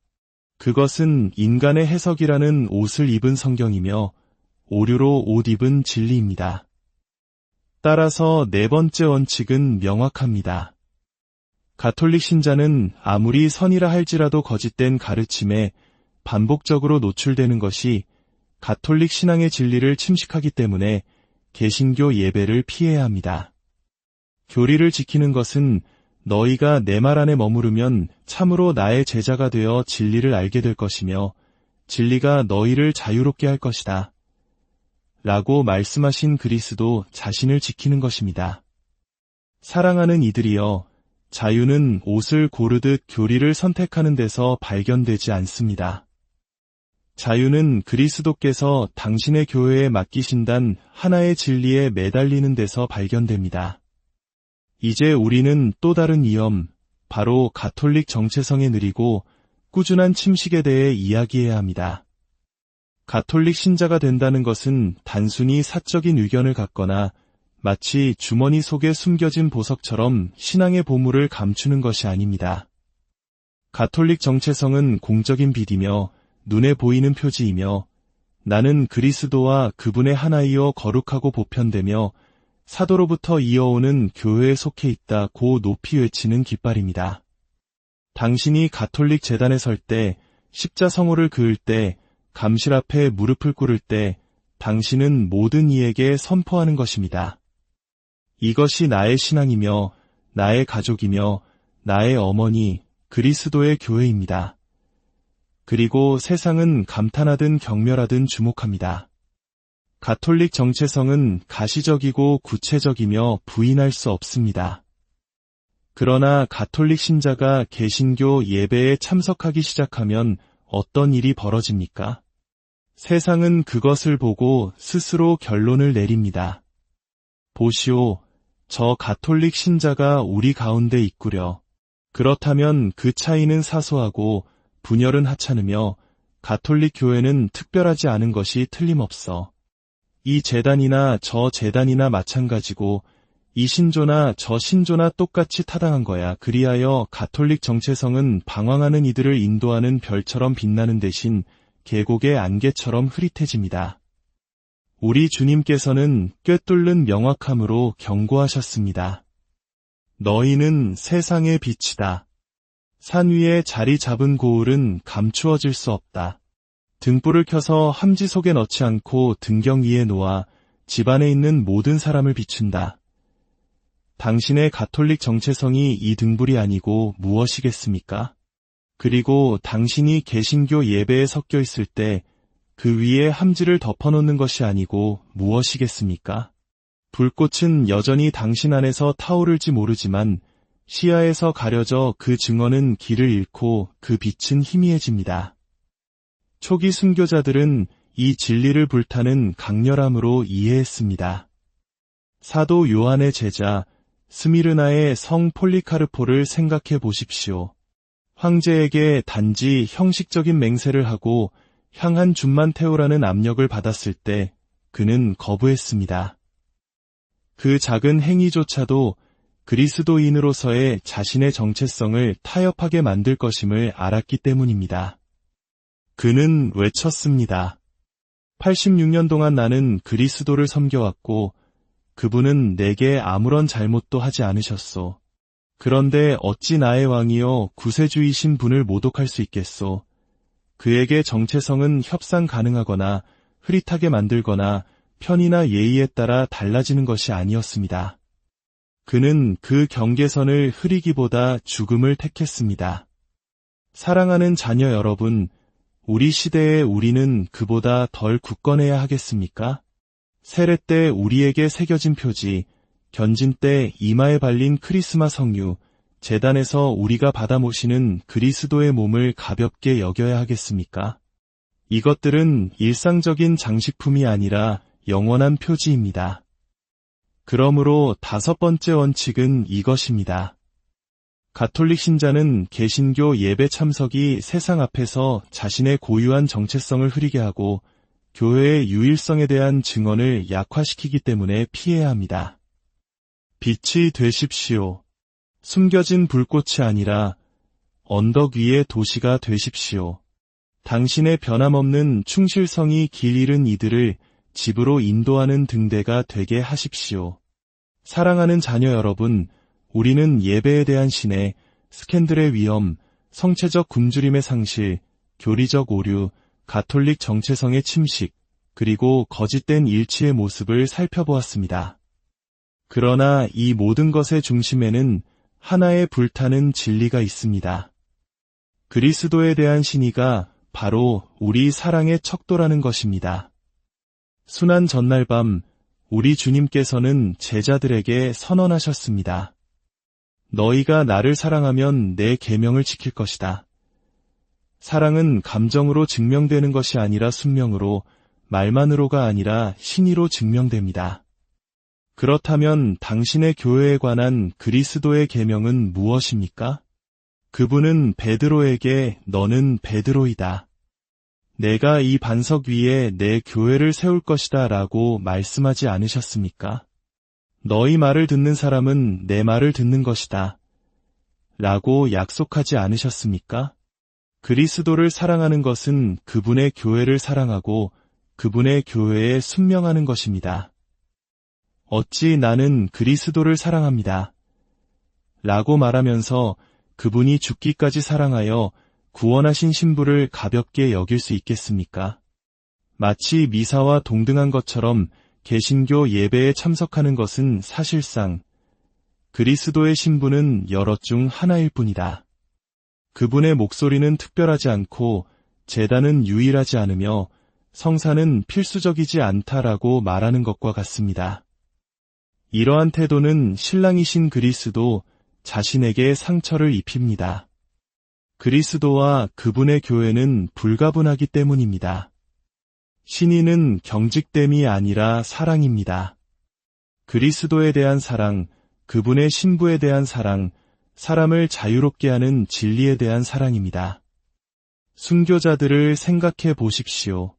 그것은 인간의 해석이라는 옷을 입은 성경이며 오류로 옷 입은 진리입니다. 따라서 네 번째 원칙은 명확합니다. 가톨릭 신자는 아무리 선이라 할지라도 거짓된 가르침에 반복적으로 노출되는 것이 가톨릭 신앙의 진리를 침식하기 때문에 개신교 예배를 피해야 합니다. 교리를 지키는 것은 너희가 내 말 안에 머무르면 참으로 나의 제자가 되어 진리를 알게 될 것이며 진리가 너희를 자유롭게 할 것이다. 라고 말씀하신 그리스도 자신을 지키는 것입니다. 사랑하는 이들이여, 자유는 옷을 고르듯 교리를 선택하는 데서 발견되지 않습니다. 자유는 그리스도께서 당신의 교회에 맡기신단 하나의 진리에 매달리는 데서 발견됩니다. 이제 우리는 또 다른 위험, 바로 가톨릭 정체성에 느리고 꾸준한 침식에 대해 이야기해야 합니다. 가톨릭 신자가 된다는 것은 단순히 사적인 의견을 갖거나 마치 주머니 속에 숨겨진 보석처럼 신앙의 보물을 감추는 것이 아닙니다. 가톨릭 정체성은 공적인 빛이며 눈에 보이는 표지이며 나는 그리스도와 그분의 하나이요 거룩하고 보편되며 사도로부터 이어오는 교회에 속해 있다고 높이 외치는 깃발입니다. 당신이 가톨릭 제단에 설 때, 십자성호를 그을 때, 감실 앞에 무릎을 꿇을 때 당신은 모든 이에게 선포하는 것입니다. 이것이 나의 신앙이며 나의 가족이며 나의 어머니 그리스도의 교회입니다. 그리고 세상은 감탄하든 경멸하든 주목합니다. 가톨릭 정체성은 가시적이고 구체적이며 부인할 수 없습니다. 그러나 가톨릭 신자가 개신교 예배에 참석하기 시작하면 어떤 일이 벌어집니까? 세상은 그것을 보고 스스로 결론을 내립니다. 보시오, 저 가톨릭 신자가 우리 가운데 있구려. 그렇다면 그 차이는 사소하고 분열은 하찮으며 가톨릭 교회는 특별하지 않은 것이 틀림없어. 이 제단이나 저 제단이나 마찬가지고 이 신조나 저 신조나 똑같이 타당한 거야. 그리하여 가톨릭 정체성은 방황하는 이들을 인도하는 별처럼 빛나는 대신 계곡의 안개처럼 흐릿해집니다. 우리 주님께서는 꿰뚫는 명확함으로 경고하셨습니다. 너희는 세상의 빛이다. 산 위에 자리 잡은 고울은 감추어질 수 없다. 등불을 켜서 함지 속에 넣지 않고 등경 위에 놓아 집안에 있는 모든 사람을 비춘다. 당신의 가톨릭 정체성이 이 등불이 아니고 무엇이겠습니까? 그리고 당신이 개신교 예배에 섞여 있을 때 그 위에 함지를 덮어놓는 것이 아니고 무엇이겠습니까? 불꽃은 여전히 당신 안에서 타오를지 모르지만 시야에서 가려져 그 증언은 길을 잃고 그 빛은 희미해집니다. 초기 순교자들은 이 진리를 불타는 강렬함으로 이해했습니다. 사도 요한의 제자 스미르나의 성 폴리카르포를 생각해 보십시오. 황제에게 단지 형식적인 맹세를 하고 향한 줌만 태우라는 압력을 받았을 때 그는 거부했습니다. 그 작은 행위조차도 그리스도인으로서의 자신의 정체성을 타협하게 만들 것임을 알았기 때문입니다. 그는 외쳤습니다. 86년 동안 나는 그리스도를 섬겨왔고 그분은 내게 아무런 잘못도 하지 않으셨소. 그런데 어찌 나의 왕이여 구세주이신 분을 모독할 수 있겠소. 그에게 정체성은 협상 가능하거나 흐릿하게 만들거나 편의나 예의에 따라 달라지는 것이 아니었습니다. 그는 그 경계선을 흐리기보다 죽음을 택했습니다. 사랑하는 자녀 여러분, 우리 시대에 우리는 그보다 덜 굳건해야 하겠습니까? 세례 때 우리에게 새겨진 표지, 견진 때 이마에 발린 크리스마 성유, 제단에서 우리가 받아 모시는 그리스도의 몸을 가볍게 여겨야 하겠습니까? 이것들은 일상적인 장식품이 아니라 영원한 표지입니다. 그러므로 5번째 원칙은 이것입니다. 가톨릭 신자는 개신교 예배 참석이 세상 앞에서 자신의 고유한 정체성을 흐리게 하고 교회의 유일성에 대한 증언을 약화시키기 때문에 피해야 합니다. 빛이 되십시오. 숨겨진 불꽃이 아니라 언덕 위의 도시가 되십시오. 당신의 변함없는 충실성이 길 잃은 이들을 집으로 인도하는 등대가 되게 하십시오. 사랑하는 자녀 여러분, 우리는 예배에 대한 신의 스캔들의 위험, 성체적 굶주림의 상실, 교리적 오류, 가톨릭 정체성의 침식, 그리고 거짓된 일치의 모습을 살펴보았습니다. 그러나 이 모든 것의 중심에는 하나의 불타는 진리가 있습니다. 그리스도에 대한 신의가 바로 우리 사랑의 척도라는 것입니다. 순환 전날 밤 우리 주님께서는 제자들에게 선언하셨습니다. 너희가 나를 사랑하면 내 계명을 지킬 것이다. 사랑은 감정으로 증명되는 것이 아니라 순명으로, 말만으로가 아니라 신의로 증명됩니다. 그렇다면 당신의 교회에 관한 그리스도의 계명은 무엇입니까? 그분은 베드로에게 너는 베드로이다. 내가 이 반석 위에 내 교회를 세울 것이다 라고 말씀하지 않으셨습니까? 너희 말을 듣는 사람은 내 말을 듣는 것이다 라고 약속하지 않으셨습니까? 그리스도를 사랑하는 것은 그분의 교회를 사랑하고 그분의 교회에 순명하는 것입니다. 어찌 나는 그리스도를 사랑합니다. 라고 말하면서 그분이 죽기까지 사랑하여 구원하신 신부를 가볍게 여길 수 있겠습니까? 마치 미사와 동등한 것처럼 개신교 예배에 참석하는 것은 사실상 그리스도의 신부는 여럿 중 하나일 뿐이다. 그분의 목소리는 특별하지 않고 제단은 유일하지 않으며 성사는 필수적이지 않다라고 말하는 것과 같습니다. 이러한 태도는 신랑이신 그리스도 자신에게 상처를 입힙니다. 그리스도와 그분의 교회는 불가분하기 때문입니다. 신의는 경직됨이 아니라 사랑입니다. 그리스도에 대한 사랑, 그분의 신부에 대한 사랑, 사람을 자유롭게 하는 진리에 대한 사랑입니다. 순교자들을 생각해 보십시오.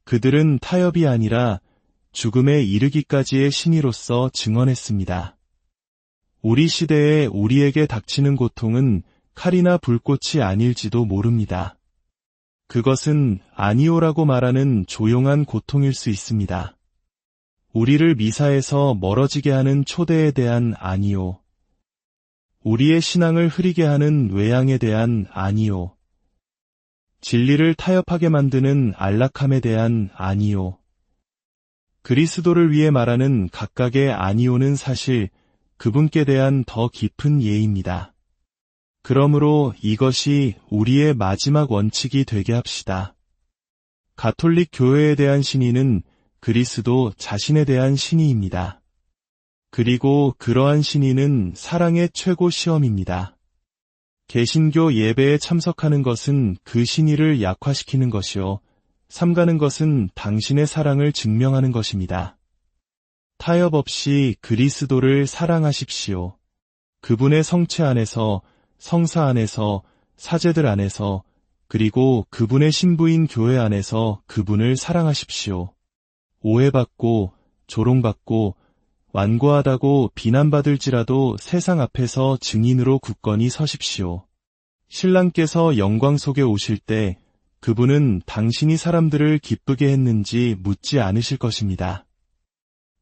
그들은 타협이 아니라 죽음에 이르기까지의 신의로서 증언했습니다. 우리 시대에 우리에게 닥치는 고통은 칼이나 불꽃이 아닐지도 모릅니다. 그것은 아니오라고 말하는 조용한 고통일 수 있습니다. 우리를 미사에서 멀어지게 하는 초대에 대한 아니오, 우리의 신앙을 흐리게 하는 외양에 대한 아니오, 진리를 타협하게 만드는 안락함에 대한 아니오, 그리스도를 위해 말하는 각각의 아니오는 사실 그분께 대한 더 깊은 예입니다. 그러므로 이것이 우리의 마지막 원칙이 되게 합시다. 가톨릭 교회에 대한 신의는 그리스도 자신에 대한 신의입니다. 그리고 그러한 신의는 사랑의 최고 시험입니다. 개신교 예배에 참석하는 것은 그 신의를 약화시키는 것이요, 삼가는 것은 당신의 사랑을 증명하는 것입니다. 타협 없이 그리스도를 사랑하십시오. 그분의 성체 안에서, 성사 안에서, 사제들 안에서, 그리고 그분의 신부인 교회 안에서 그분을 사랑하십시오. 오해받고, 조롱받고, 완고하다고 비난받을지라도 세상 앞에서 증인으로 굳건히 서십시오. 신랑께서 영광 속에 오실 때 그분은 당신이 사람들을 기쁘게 했는지 묻지 않으실 것입니다.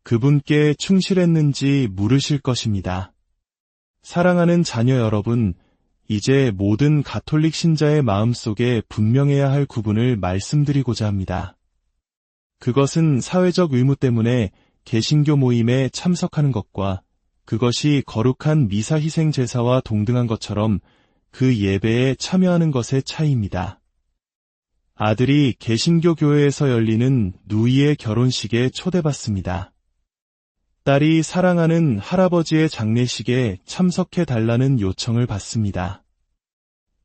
그분께 충실했는지 물으실 것입니다. 사랑하는 자녀 여러분, 이제 모든 가톨릭 신자의 마음속에 분명해야 할 구분을 말씀드리고자 합니다. 그것은 사회적 의무 때문에 개신교 모임에 참석하는 것과 그것이 거룩한 미사 희생 제사와 동등한 것처럼 그 예배에 참여하는 것의 차이입니다. 아들이 개신교 교회에서 열리는 누이의 결혼식에 초대받습니다. 딸이 사랑하는 할아버지의 장례식에 참석해 달라는 요청을 받습니다.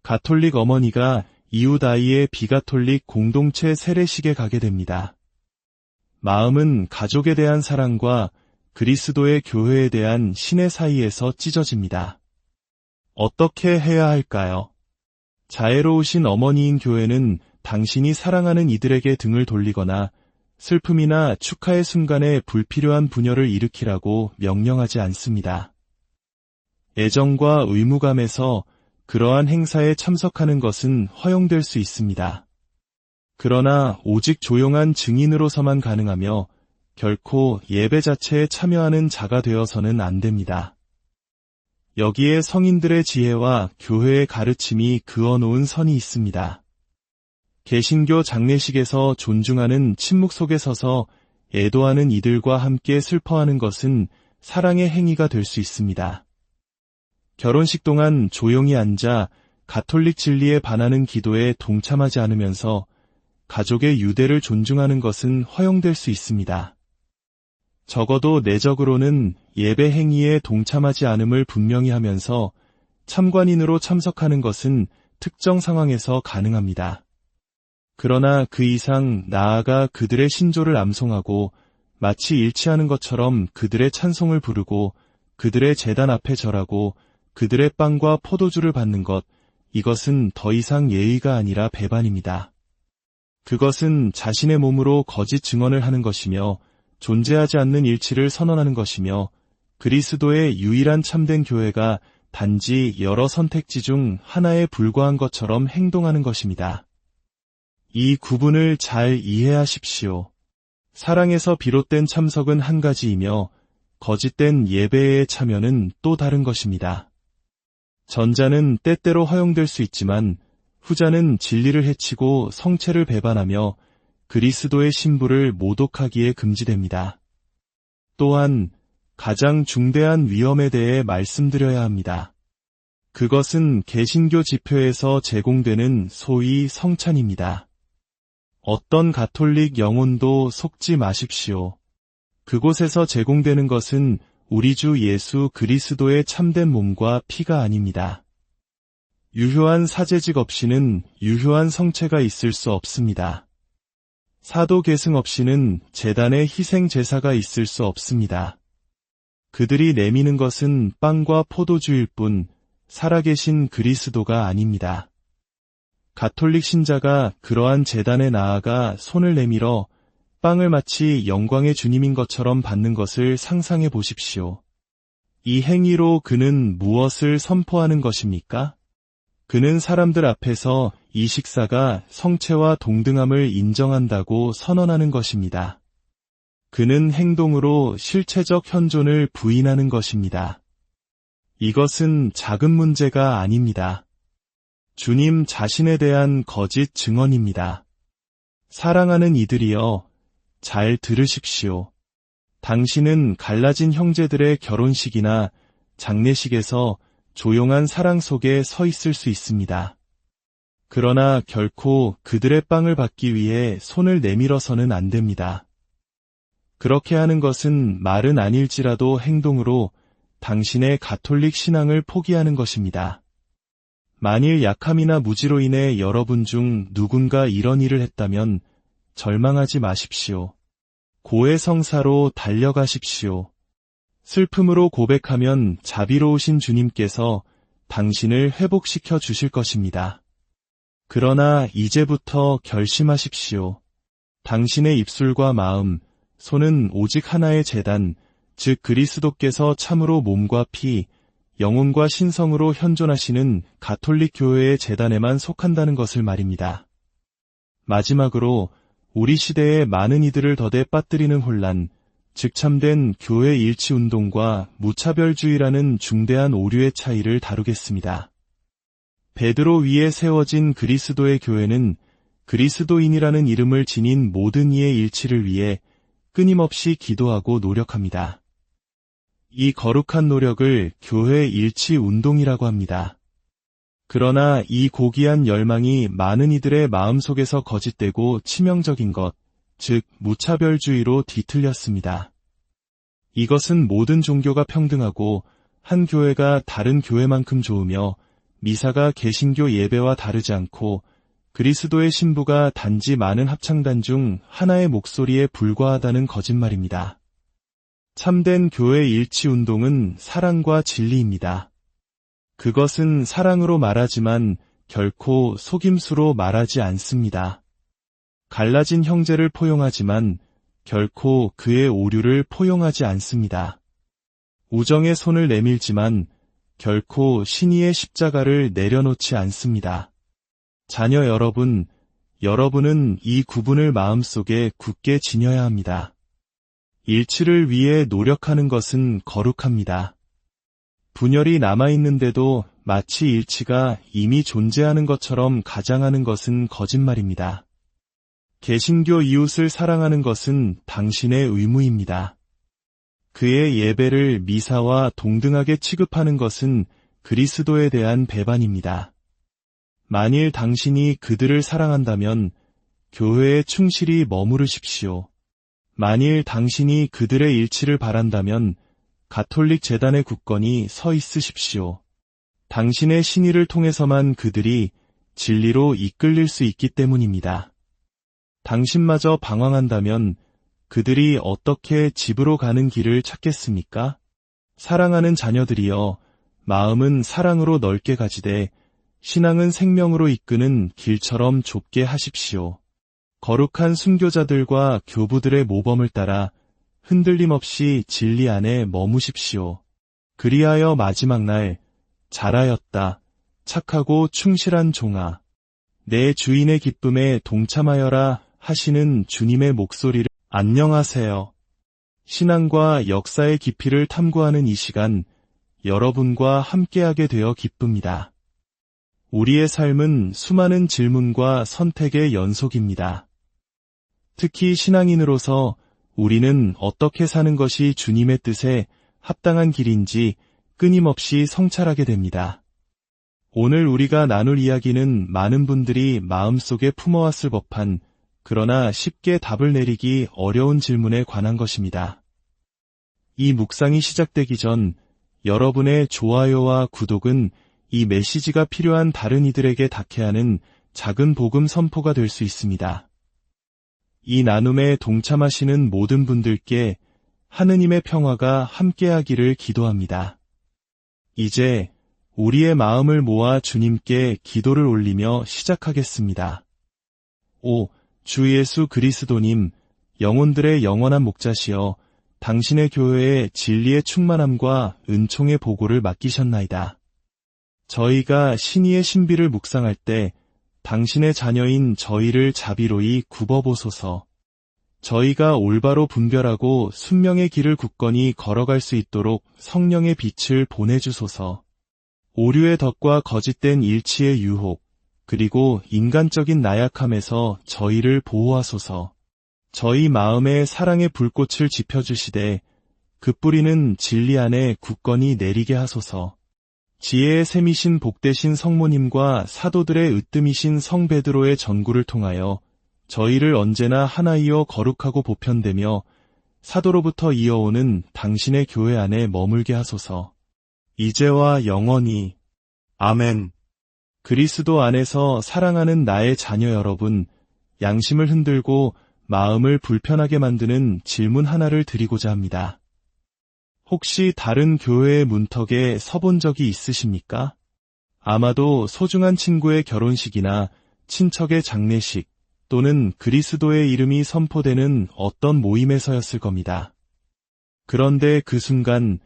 가톨릭 어머니가 이웃 아이의 비가톨릭 공동체 세례식에 가게 됩니다. 마음은 가족에 대한 사랑과 그리스도의 교회에 대한 신의 사이에서 찢어집니다. 어떻게 해야 할까요? 자애로우신 어머니인 교회는 당신이 사랑하는 이들에게 등을 돌리거나 슬픔이나 축하의 순간에 불필요한 분열을 일으키라고 명령하지 않습니다. 애정과 의무감에서 그러한 행사에 참석하는 것은 허용될 수 있습니다. 그러나 오직 조용한 증인으로서만 가능하며 결코 예배 자체에 참여하는 자가 되어서는 안 됩니다. 여기에 성인들의 지혜와 교회의 가르침이 그어놓은 선이 있습니다. 개신교 장례식에서 존중하는 침묵 속에 서서 애도하는 이들과 함께 슬퍼하는 것은 사랑의 행위가 될 수 있습니다. 결혼식 동안 조용히 앉아 가톨릭 진리에 반하는 기도에 동참하지 않으면서 가족의 유대를 존중하는 것은 허용될 수 있습니다. 적어도 내적으로는 예배 행위에 동참하지 않음을 분명히 하면서 참관인으로 참석하는 것은 특정 상황에서 가능합니다. 그러나 그 이상 나아가 그들의 신조를 암송하고 마치 일치하는 것처럼 그들의 찬송을 부르고 그들의 제단 앞에 절하고 그들의 빵과 포도주를 받는 것, 이것은 더 이상 예의가 아니라 배반입니다. 그것은 자신의 몸으로 거짓 증언을 하는 것이며 존재하지 않는 일치를 선언하는 것이며 그리스도의 유일한 참된 교회가 단지 여러 선택지 중 하나에 불과한 것처럼 행동하는 것입니다. 이 구분을 잘 이해하십시오. 사랑에서 비롯된 참석은 한 가지이며 거짓된 예배의 참여는 또 다른 것입니다. 전자는 때때로 허용될 수 있지만 후자는 진리를 해치고 성체를 배반하며 그리스도의 신부를 모독하기에 금지됩니다. 또한 가장 중대한 위험에 대해 말씀드려야 합니다. 그것은 개신교 지표에서 제공되는 소위 성찬입니다. 어떤 가톨릭 영혼도 속지 마십시오. 그곳에서 제공되는 것은 우리 주 예수 그리스도의 참된 몸과 피가 아닙니다. 유효한 사제직 없이는 유효한 성체가 있을 수 없습니다. 사도 계승 없이는 제단의 희생 제사가 있을 수 없습니다. 그들이 내미는 것은 빵과 포도주일 뿐 살아계신 그리스도가 아닙니다. 가톨릭 신자가 그러한 제단에 나아가 손을 내밀어 빵을 마치 영광의 주님인 것처럼 받는 것을 상상해 보십시오. 이 행위로 그는 무엇을 선포하는 것입니까? 그는 사람들 앞에서 이 식사가 성체와 동등함을 인정한다고 선언하는 것입니다. 그는 행동으로 실체적 현존을 부인하는 것입니다. 이것은 작은 문제가 아닙니다. 주님 자신에 대한 거짓 증언입니다. 사랑하는 이들이여, 잘 들으십시오. 당신은 갈라진 형제들의 결혼식이나 장례식에서 조용한 사랑 속에 서 있을 수 있습니다. 그러나 결코 그들의 빵을 받기 위해 손을 내밀어서는 안 됩니다. 그렇게 하는 것은 말은 아닐지라도 행동으로 당신의 가톨릭 신앙을 포기하는 것입니다. 만일 약함이나 무지로 인해 여러분 중 누군가 이런 일을 했다면 절망하지 마십시오. 고해성사로 달려가십시오. 슬픔으로 고백하면 자비로우신 주님께서 당신을 회복시켜 주실 것입니다. 그러나 이제부터 결심하십시오. 당신의 입술과 마음, 손은 오직 하나의 제단, 즉 그리스도께서 참으로 몸과 피, 영혼과 신성으로 현존하시는 가톨릭 교회의 제단에만 속한다는 것을 말입니다. 마지막으로 우리 시대의 많은 이들을 더대 빠뜨리는 혼란, 즉 참된 교회 일치운동과 무차별주의라는 중대한 오류의 차이를 다루겠습니다. 베드로 위에 세워진 그리스도의 교회는 그리스도인이라는 이름을 지닌 모든 이의 일치를 위해 끊임없이 기도하고 노력합니다. 이 거룩한 노력을 교회 일치운동이라고 합니다. 그러나 이 고귀한 열망이 많은 이들의 마음속에서 거짓되고 치명적인 것, 즉 무차별주의로 뒤틀렸습니다. 이것은 모든 종교가 평등하고 한 교회가 다른 교회만큼 좋으며 미사가 개신교 예배와 다르지 않고 그리스도의 신부가 단지 많은 합창단 중 하나의 목소리에 불과하다는 거짓말입니다. 참된 교회 일치운동은 사랑과 진리입니다. 그것은 사랑으로 말하지만 결코 속임수로 말하지 않습니다. 갈라진 형제를 포용하지만 결코 그의 오류를 포용하지 않습니다. 우정의 손을 내밀지만 결코 신의의 십자가를 내려놓지 않습니다. 자녀 여러분, 여러분은 이 구분을 마음속에 굳게 지녀야 합니다. 일치를 위해 노력하는 것은 거룩합니다. 분열이 남아있는데도 마치 일치가 이미 존재하는 것처럼 가장하는 것은 거짓말입니다. 개신교 이웃을 사랑하는 것은 당신의 의무입니다. 그의 예배를 미사와 동등하게 취급하는 것은 그리스도에 대한 배반입니다. 만일 당신이 그들을 사랑한다면 교회에 충실히 머무르십시오. 만일 당신이 그들의 일치를 바란다면 가톨릭 재단에 굳건히 서 있으십시오. 당신의 신의를 통해서만 그들이 진리로 이끌릴 수 있기 때문입니다. 당신마저 방황한다면 그들이 어떻게 집으로 가는 길을 찾겠습니까? 사랑하는 자녀들이여, 마음은 사랑으로 넓게 가지되 신앙은 생명으로 이끄는 길처럼 좁게 하십시오. 거룩한 순교자들과 교부들의 모범을 따라 흔들림 없이 진리 안에 머무십시오. 그리하여 마지막 날 잘하였다, 착하고 충실한 종아, 내 주인의 기쁨에 동참하여라 하시는 주님의 목소리를 안녕하세요. 신앙과 역사의 깊이를 탐구하는 이 시간, 여러분과 함께하게 되어 기쁩니다. 우리의 삶은 수많은 질문과 선택의 연속입니다. 특히 신앙인으로서 우리는 어떻게 사는 것이 주님의 뜻에 합당한 길인지 끊임없이 성찰하게 됩니다. 오늘 우리가 나눌 이야기는 많은 분들이 마음속에 품어왔을 법한 그러나 쉽게 답을 내리기 어려운 질문에 관한 것입니다. 이 묵상이 시작되기 전 여러분의 좋아요와 구독은 이 메시지가 필요한 다른 이들에게 닿게 하는 작은 복음 선포가 될 수 있습니다. 이 나눔에 동참하시는 모든 분들께 하느님의 평화가 함께하기를 기도합니다. 이제 우리의 마음을 모아 주님께 기도를 올리며 시작하겠습니다. 오, 주 예수 그리스도님, 영혼들의 영원한 목자시여, 당신의 교회에 진리의 충만함과 은총의 보고를 맡기셨나이다. 저희가 신의의 신비를 묵상할 때 당신의 자녀인 저희를 자비로이 굽어보소서. 저희가 올바로 분별하고 순명의 길을 굳건히 걸어갈 수 있도록 성령의 빛을 보내주소서. 오류의 덫과 거짓된 일치의 유혹, 그리고 인간적인 나약함에서 저희를 보호하소서. 저희 마음에 사랑의 불꽃을 지펴주시되 그 뿌리는 진리 안에 굳건히 내리게 하소서. 지혜의 샘이신 복되신 성모님과 사도들의 으뜸이신 성 베드로의 전구를 통하여 저희를 언제나 하나이어 거룩하고 보편되며 사도로부터 이어오는 당신의 교회 안에 머물게 하소서. 이제와 영원히. 아멘. 그리스도 안에서 사랑하는 나의 자녀 여러분, 양심을 흔들고 마음을 불편하게 만드는 질문 하나를 드리고자 합니다. 혹시 다른 교회의 문턱에 서본 적이 있으십니까? 아마도 소중한 친구의 결혼식이나 친척의 장례식 또는 그리스도의 이름이 선포되는 어떤 모임에서였을 겁니다. 그런데 그 순간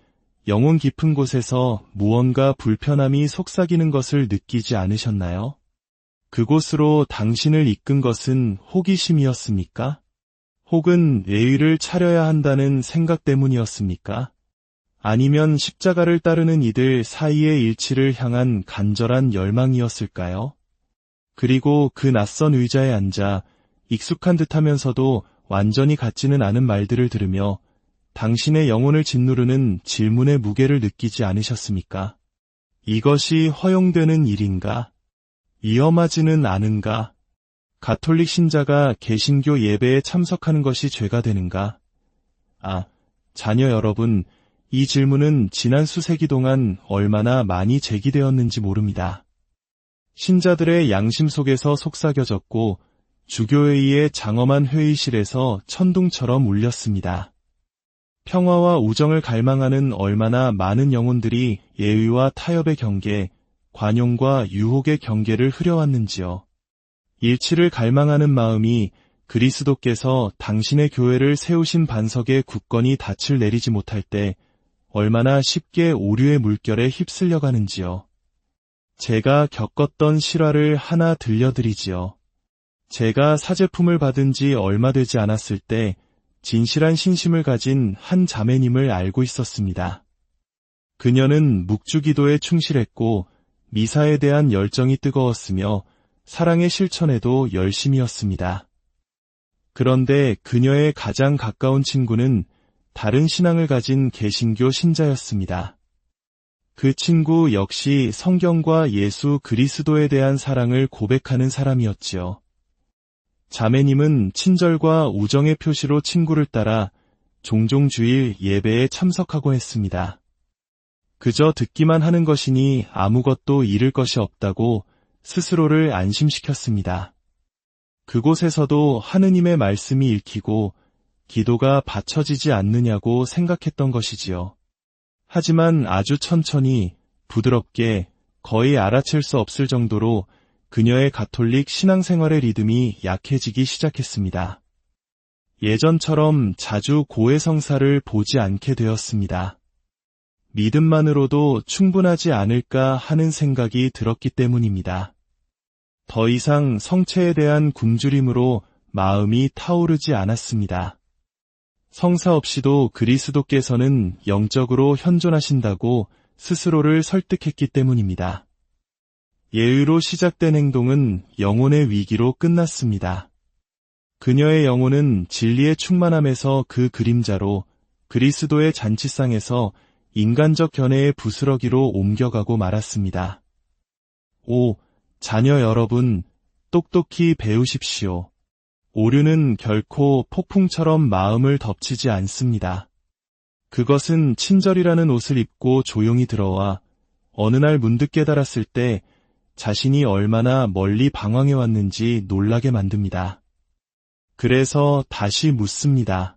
영혼 깊은 곳에서 무언가 불편함이 속삭이는 것을 느끼지 않으셨나요? 그곳으로 당신을 이끈 것은 호기심이었습니까? 혹은 예의를 차려야 한다는 생각 때문이었습니까? 아니면 십자가를 따르는 이들 사이의 일치를 향한 간절한 열망이었을까요? 그리고 그 낯선 의자에 앉아 익숙한 듯하면서도 완전히 같지는 않은 말들을 들으며 당신의 영혼을 짓누르는 질문의 무게를 느끼지 않으셨습니까? 이것이 허용되는 일인가? 위험하지는 않은가? 가톨릭 신자가 개신교 예배에 참석하는 것이 죄가 되는가? 자녀 여러분, 이 질문은 지난 수세기 동안 얼마나 많이 제기되었는지 모릅니다. 신자들의 양심 속에서 속삭여졌고 주교회의의 장엄한 회의실에서 천둥처럼 울렸습니다. 평화와 우정을 갈망하는 얼마나 많은 영혼들이 예의와 타협의 경계, 관용과 유혹의 경계를 흐려왔는지요. 일치를 갈망하는 마음이 그리스도께서 당신의 교회를 세우신 반석에 굳건히 닻을 내리지 못할 때 얼마나 쉽게 오류의 물결에 휩쓸려 가는지요. 제가 겪었던 실화를 하나 들려드리지요. 제가 사제품을 받은 지 얼마 되지 않았을 때 진실한 신심을 가진 한 자매님을 알고 있었습니다. 그녀는 묵주기도에 충실했고 미사에 대한 열정이 뜨거웠으며 사랑의 실천에도 열심이었습니다. 그런데 그녀의 가장 가까운 친구는 다른 신앙을 가진 개신교 신자였습니다. 그 친구 역시 성경과 예수 그리스도에 대한 사랑을 고백하는 사람이었지요. 자매님은 친절과 우정의 표시로 친구를 따라 종종 주일 예배에 참석하곤 했습니다. 그저 듣기만 하는 것이니 아무것도 잃을 것이 없다고 스스로를 안심시켰습니다. 그곳에서도 하느님의 말씀이 읽히고 기도가 받쳐지지 않느냐고 생각했던 것이지요. 하지만 아주 천천히, 부드럽게, 거의 알아챌 수 없을 정도로 그녀의 가톨릭 신앙생활의 리듬이 약해지기 시작했습니다. 예전처럼 자주 고해성사를 보지 않게 되었습니다. 믿음만으로도 충분하지 않을까 하는 생각이 들었기 때문입니다. 더 이상 성체에 대한 굶주림으로 마음이 타오르지 않았습니다. 성사 없이도 그리스도께서는 영적으로 현존하신다고 스스로를 설득했기 때문입니다. 예의로 시작된 행동은 영혼의 위기로 끝났습니다. 그녀의 영혼은 진리의 충만함에서 그 그림자로 그리스도의 잔치상에서 인간적 견해의 부스러기로 옮겨가고 말았습니다. 오, 자녀 여러분, 똑똑히 배우십시오. 오류는 결코 폭풍처럼 마음을 덮치지 않습니다. 그것은 친절이라는 옷을 입고 조용히 들어와 어느 날 문득 깨달았을 때 자신이 얼마나 멀리 방황해 왔는지 놀라게 만듭니다. 그래서 다시 묻습니다.